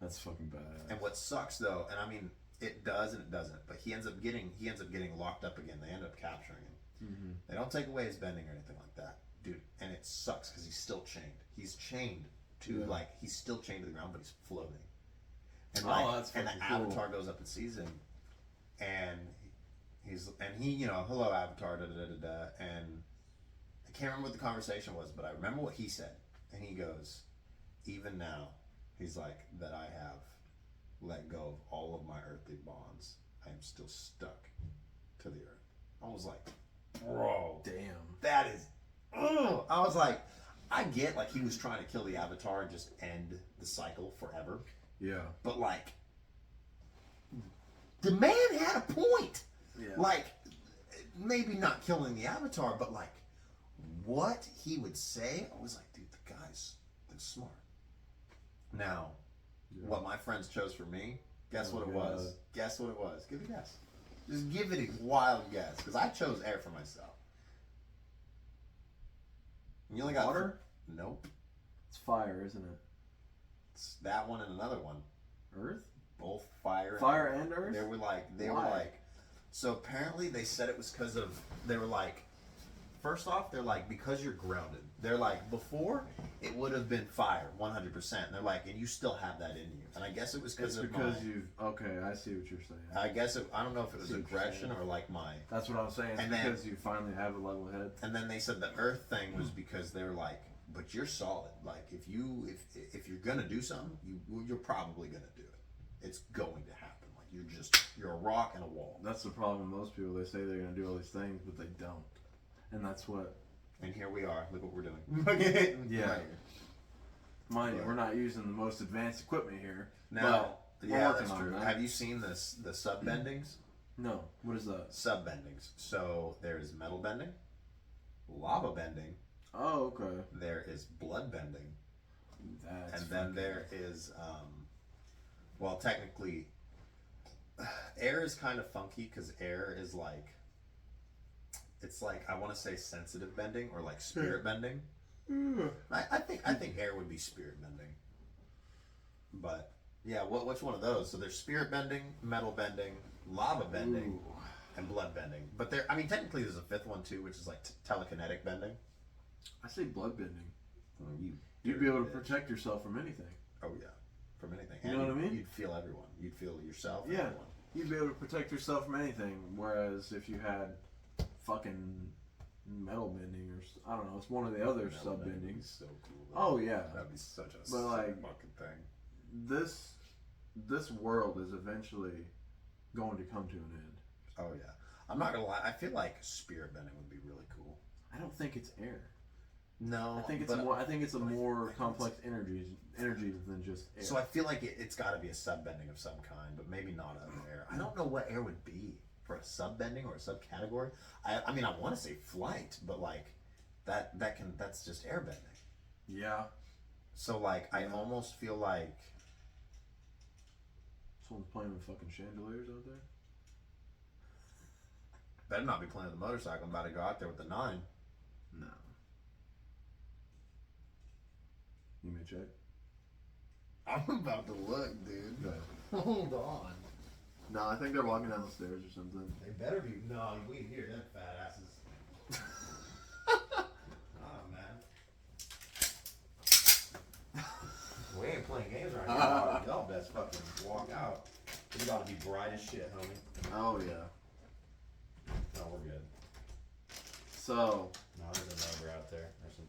That's fucking badass. And what sucks though, and I mean, it does and it doesn't, but he ends up getting locked up again. They end up capturing him. They don't take away his bending or anything like that, dude. And it sucks because he's still chained. He's chained to he's still chained to the ground, but he's floating. And that's and the fucking cool. Avatar goes up and sees him, and he you know, hello Avatar, da da da da da, and I can't remember what the conversation was, but I remember what he said, and he goes, even now, he's like, that I have let go of all of my earthly bonds, I am still stuck to the earth. I was like, bro, Damn. that is, ugh. I was like, I get like he was trying to kill the Avatar and just end the cycle forever, Yeah. but like, the man had a point. Yeah. Like, maybe not killing the Avatar, but like, what he would say, I was like, dude, the guy's smart. Now, what my friends chose for me, guess what it was? Guess what it was? Give it a guess. Just give it a wild guess, because I chose air for myself. You only got Water? Nope. It's fire, isn't it? It's that one and another one. Earth? Both fire. Fire and earth? They were like. So apparently they said it was because of. They were like. First off, they're like, because you're grounded. They're like, before it would have been fire, 100%. And they're like, and you still have that in you. And I guess it was It's of because my, you've. Okay, I see what you're saying. I guess I don't know if it was See what you're aggression saying. or like my. That's what I was saying. It's And then- because you finally have a level head. And then they said the earth thing was because they were like, but you're solid. Like if you're gonna do something, you're probably gonna do it. It's going to happen. Like you're a rock and a wall. That's the problem with most people. They say they're going to do all these things, but they don't. And that's what. And here we are. Look what we're doing. Yeah. Right here. Mind you, Right. we're not using the most advanced equipment here. Now, but we're yeah, working that's on true. that. Have you seen the sub bendings? No. What is that? Sub bendings. So there's metal bending, lava bending. Oh, okay. There is blood bending, That's and then there is, well, technically, air is kind of funky because air is like, it's like I want to say sensitive bending or like spirit bending. I think air would be spirit bending, but yeah, which one of those? So there's spirit bending, metal bending, lava bending, Ooh. and blood bending. But there, I mean, technically there's a fifth one too, which is like telekinetic bending. I say blood bending. You'd You'd be able to protect yourself from anything. Oh yeah, from anything. You know what I mean? You'd feel everyone. You'd feel yourself. And Yeah. everyone. You'd be able to protect yourself from anything. Whereas if you had fucking metal bending or I don't know, it's one of the other Metal sub bending would be bendings. so cool. Oh yeah. That'd be such a But, like, sick fucking thing. This world is eventually going to come to an end. Oh yeah. I'm not gonna lie. I feel like spirit bending would be really cool. I don't think it's air. No, I think it's but- more. I think it's a more complex energy than just air. So I feel like it's got to be a sub bending of some kind, but maybe not of air. I don't know what air would be for a sub bending or a subcategory. I mean, I want to say flight, but like that's just air bending. yeah. So like I almost feel like Someone's playing with fucking chandeliers out there. better not be playing with the motorcycle. I'm about to go out there with the 9. No. You may check. I'm about to look, dude. Go ahead. Hold on. No, I think they're walking down the stairs or something. They better be. No, we hear them fat asses. Oh man. We ought to be bright as shit, homie. Oh yeah. No, we're good. So. No, there's a number out there. There's some.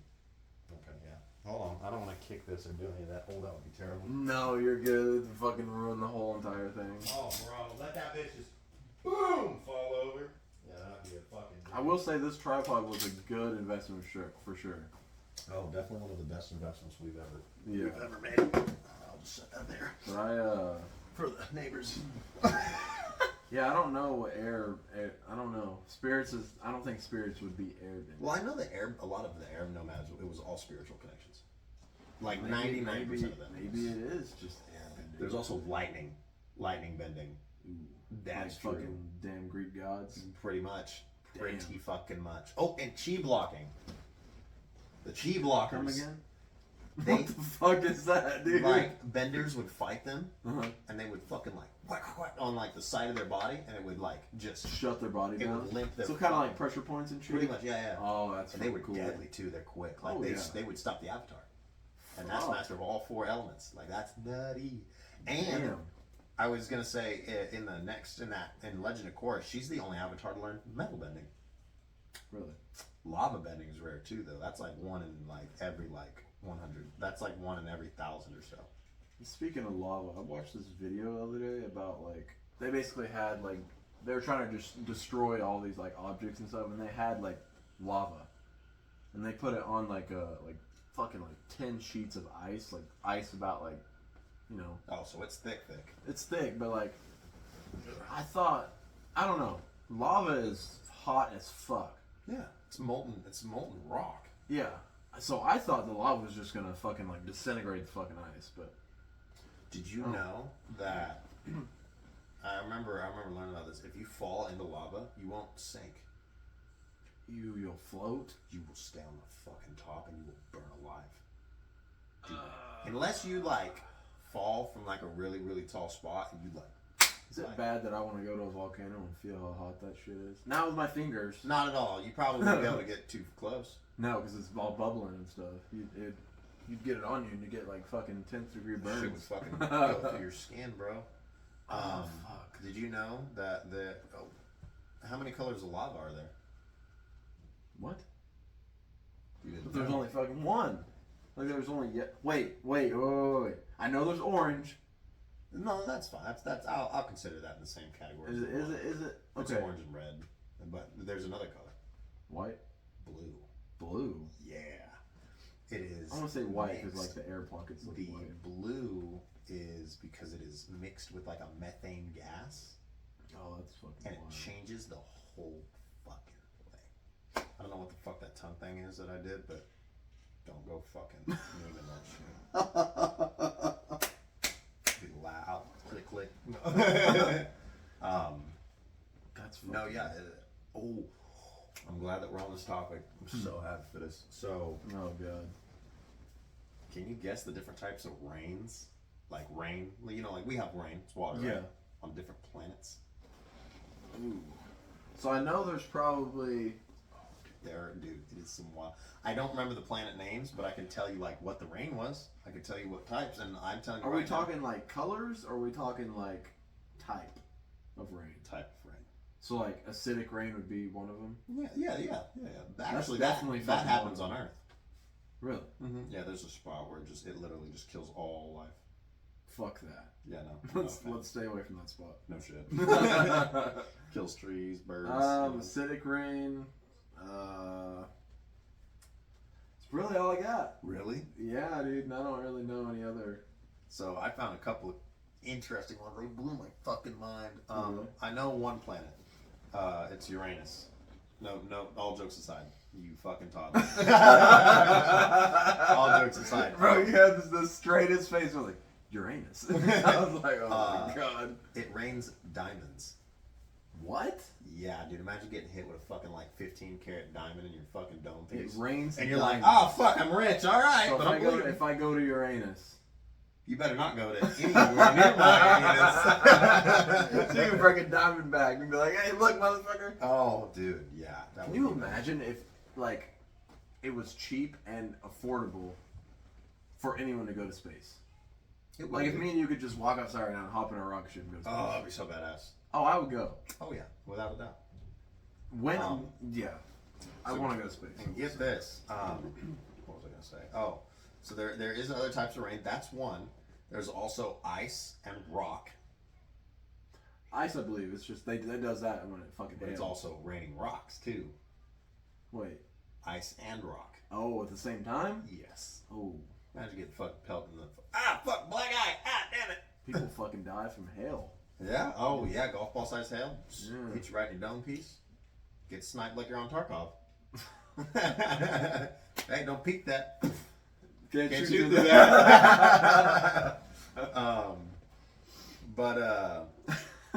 Okay, yeah. Hold on. I don't want to kick this or do any of that. Oh, that would be terrible. No, you're good. Fucking ruin the whole entire thing. Oh, bro. Let that bitch just boom fall over. Yeah, that'd be a fucking. I will say this tripod was a good investment for sure. Oh, definitely one of the best investments we've ever made. I'll just set that there. But For the neighbors. yeah, I don't know what air I don't know. Spirits is. I don't think spirits would be air bending. Well, I know a lot of the air nomads, it was all spiritual connections. Like Maybe- 99% of them. Maybe it is just air bending. There's also lightning bending. Ooh, That's like true. fucking damn Greek gods. Pretty much. Pretty Damn. fucking much. Oh, and chi blocking. The chi blockers. Come again? They- What the fuck is that, dude? Like, benders would fight them, Uh-huh. and they would fucking like whack, whack, on like the side of their body, and it would like just Shut their body it down. would limp their So kind of like pressure points and shit. pretty much, yeah. Oh, that's And they were cool. deadly too. They're quick. Like Oh, yeah. they would stop the avatar, and that's Fuck. master of all four elements. Like that's nutty. And Damn. I was gonna say in Legend of Korra, she's the only avatar to learn metal bending. Really? Lava bending is rare too, though. That's like one in like every like 100. That's like one in every 1,000 or so. Speaking of lava, I watched this video the other day about like they basically had like they were trying to just destroy all these like objects and stuff, and they had like lava, and they put it on like fucking like 10 sheets of ice, like ice about like, you know, Oh, so it's thick. it's thick, but like I thought, I don't know, lava is hot as fuck. Yeah, it's molten. It's molten rock. Yeah. So I thought the lava was just gonna fucking like disintegrate the fucking ice, but Did you know that? I remember learning about this. If you fall into lava, you won't sink. you'll float. You will stay on the fucking top, and you will burn alive. Dude, unless you like fall from like a really really tall spot, and you like. Is it Like- bad that I want to go to a volcano and feel how hot that shit is? Not with my fingers. Not at all. You probably wouldn't be able to get too close. No, because it's all bubbling and stuff. You'd get it on you and you get like fucking 10th degree Shit would burns. fucking go through your skin, bro. Oh, fuck. Did you know that how many colors of lava are there? What? You didn't But there's know. only fucking one. Like there's only wait. I know there's orange. No, that's fine. That's I'll consider that in the same category. Is as it? the Is lava. it? Is it? It's Okay. orange and red, but there's another color, White, blue. blue. Yeah, it is. I want to say white because mixed. like the air pockets look The white. blue is because it is mixed with like a methane gas, Oh, that's fucking and it wild. changes the whole fucking thing. I don't know what the fuck that tongue thing is that I did, but don't go fucking naming that shit. Be loud, click, click. That's No, fucking- yeah. I'm glad that we're on this topic. I'm so happy for this. So, Oh god. can you guess the different types of rains? Like rain, you know, like we have rain, it's water, Yeah. right? On different planets. Ooh. So I know there's probably. Dude, it is some wild. I don't remember the planet names, but I can tell you like what the rain was. I can tell you what types, and I'm telling you. Are right we now, talking like colors, or are we talking like type of rain? type of rain? So like acidic rain would be one of them. Yeah. That's Actually, definitely that fucking happens wild. on Earth. Really? Yeah, there's a spot where it literally just kills all life. Fuck that. Yeah, no. Let's stay away from that spot. No shit. Kills trees, birds. Acidic rain. It's really all I got. Really? Yeah, dude. I don't really know any other. So I found a couple of interesting ones. They blew my fucking mind. Really? I know one planet. It's Uranus. No. All jokes aside, you fucking toddler. All jokes aside, Bro, you had the straightest face. I was like, Uranus. I was like, oh my god. It rains diamonds. What? Yeah, dude. Imagine getting hit with a fucking like 15-carat diamond in your fucking dome It piece. rains. And you're like, diamonds. oh fuck, I'm rich. All right, So but I'm bleeding. if I go to Uranus, You better not go to anywhere near my Uranus. so you can bring a diamond back and be like, hey, look, motherfucker. Oh, dude, yeah. That Can would you be- imagine if, like, it was cheap and affordable for anyone to go to space? It would Like if be. me and you could just walk outside right now and hop in a rocket ship and go. Oh, that'd be so badass. Oh, I would go. Oh yeah, without a doubt. When? Um, Yeah. I so- want to go to space. And get this. What was I gonna say? Oh, so there is other types of rain. That's one. There's also ice and rock, Ice, I believe. It's just they does that when it fucking but it's hails. also raining rocks too. Wait. Ice and rock. Oh, at the same time? Yes. Oh. Imagine getting fucking pelted in the fuck black eye. Damn it. People fucking die from hail. Yeah. Oh yeah. Golf ball size hail. Yeah. Hit you right in your dome piece. Get sniped like you're on Tarkov. Hey, don't peek that. Can't Can't shoot shoot through that.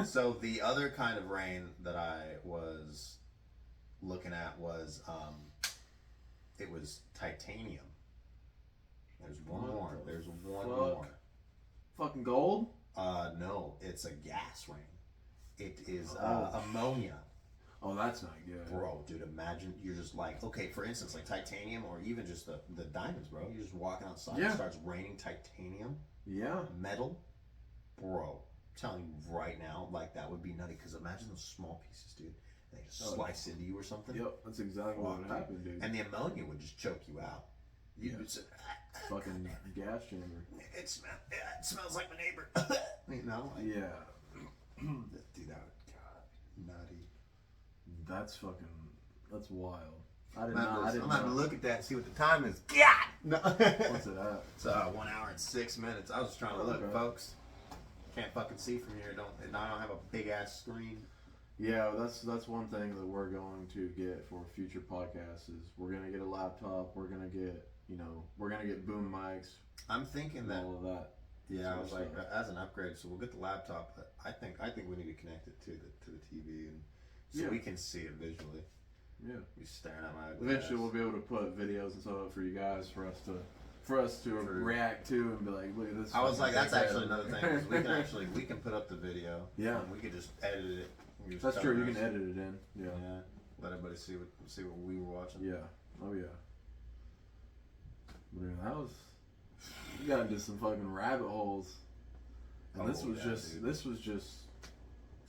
So the other kind of rain that I was looking at was it was titanium. There's one What more. the There's one fuck? more. Fucking gold? No, it's a gas rain. It is Oh. ammonia. Oh, that's not good. Bro, dude, imagine you're just like, okay, for instance, like titanium or even just the diamonds, bro. You're just walking outside, Yeah. it starts raining titanium, Yeah. metal. Bro, I'm telling you right now, like that would be nutty. Because imagine those small pieces, dude. They just Oh, slice into you or something. Yep, that's exactly what would happen, dude. And the ammonia would just choke you out. You Yeah. would say, Fucking gas chamber. it smells like my neighbor. You know? Like, Yeah. dude, that would, God, nutty. That's wild. I did I'm not. I didn't gonna have to know. look at that and see what the time is. God! No. What's it at? It's 1 hour and 6 minutes. I was just trying to look, Okay. folks. Can't fucking see from here. And I don't have a big ass screen. Yeah, that's one thing that we're going to get for future podcasts is we're gonna get a laptop. We're gonna get we're gonna get boom mics I'm thinking and that. all of that. Yeah, I sort was of like, stuff. as an upgrade, so we'll get the laptop. But I think we need to connect it to the TV and so Yeah. we can see it visually. Yeah. Be staring at my. Eventually, ass. we'll be able to put videos and stuff up for you guys for us to True. react to and be like, look at this. I was like, fucking that's actually dickhead. another thing. We can put up the video. Yeah. And we could just edit it. We just That's cover true. You us. can edit it in. Yeah. Yeah. Let everybody see what we were watching. Yeah. Oh yeah. But yeah, that was. You got into some fucking rabbit holes. And Oh, this was yeah, just dude.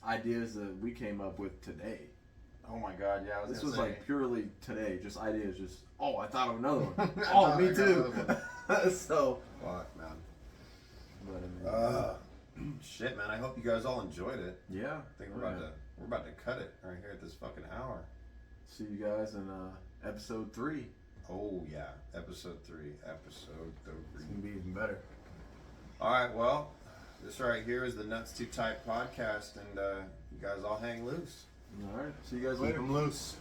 ideas that we came up with today. Oh my God! Yeah, I was. This gonna was say, like purely today, just ideas. Just I thought of another one. I Oh, thought me I got too. another So. Fuck, man. But I mean, Shit, man. I hope you guys all enjoyed it. yeah. I think we're about to cut it right here at this fucking hour. See you guys in episode 3. Oh yeah, episode 3. It's gonna be even better. All right, well, this right here is the Nuts Too Tight podcast, and you guys all hang loose. All right. See you guys Keep later. them loose.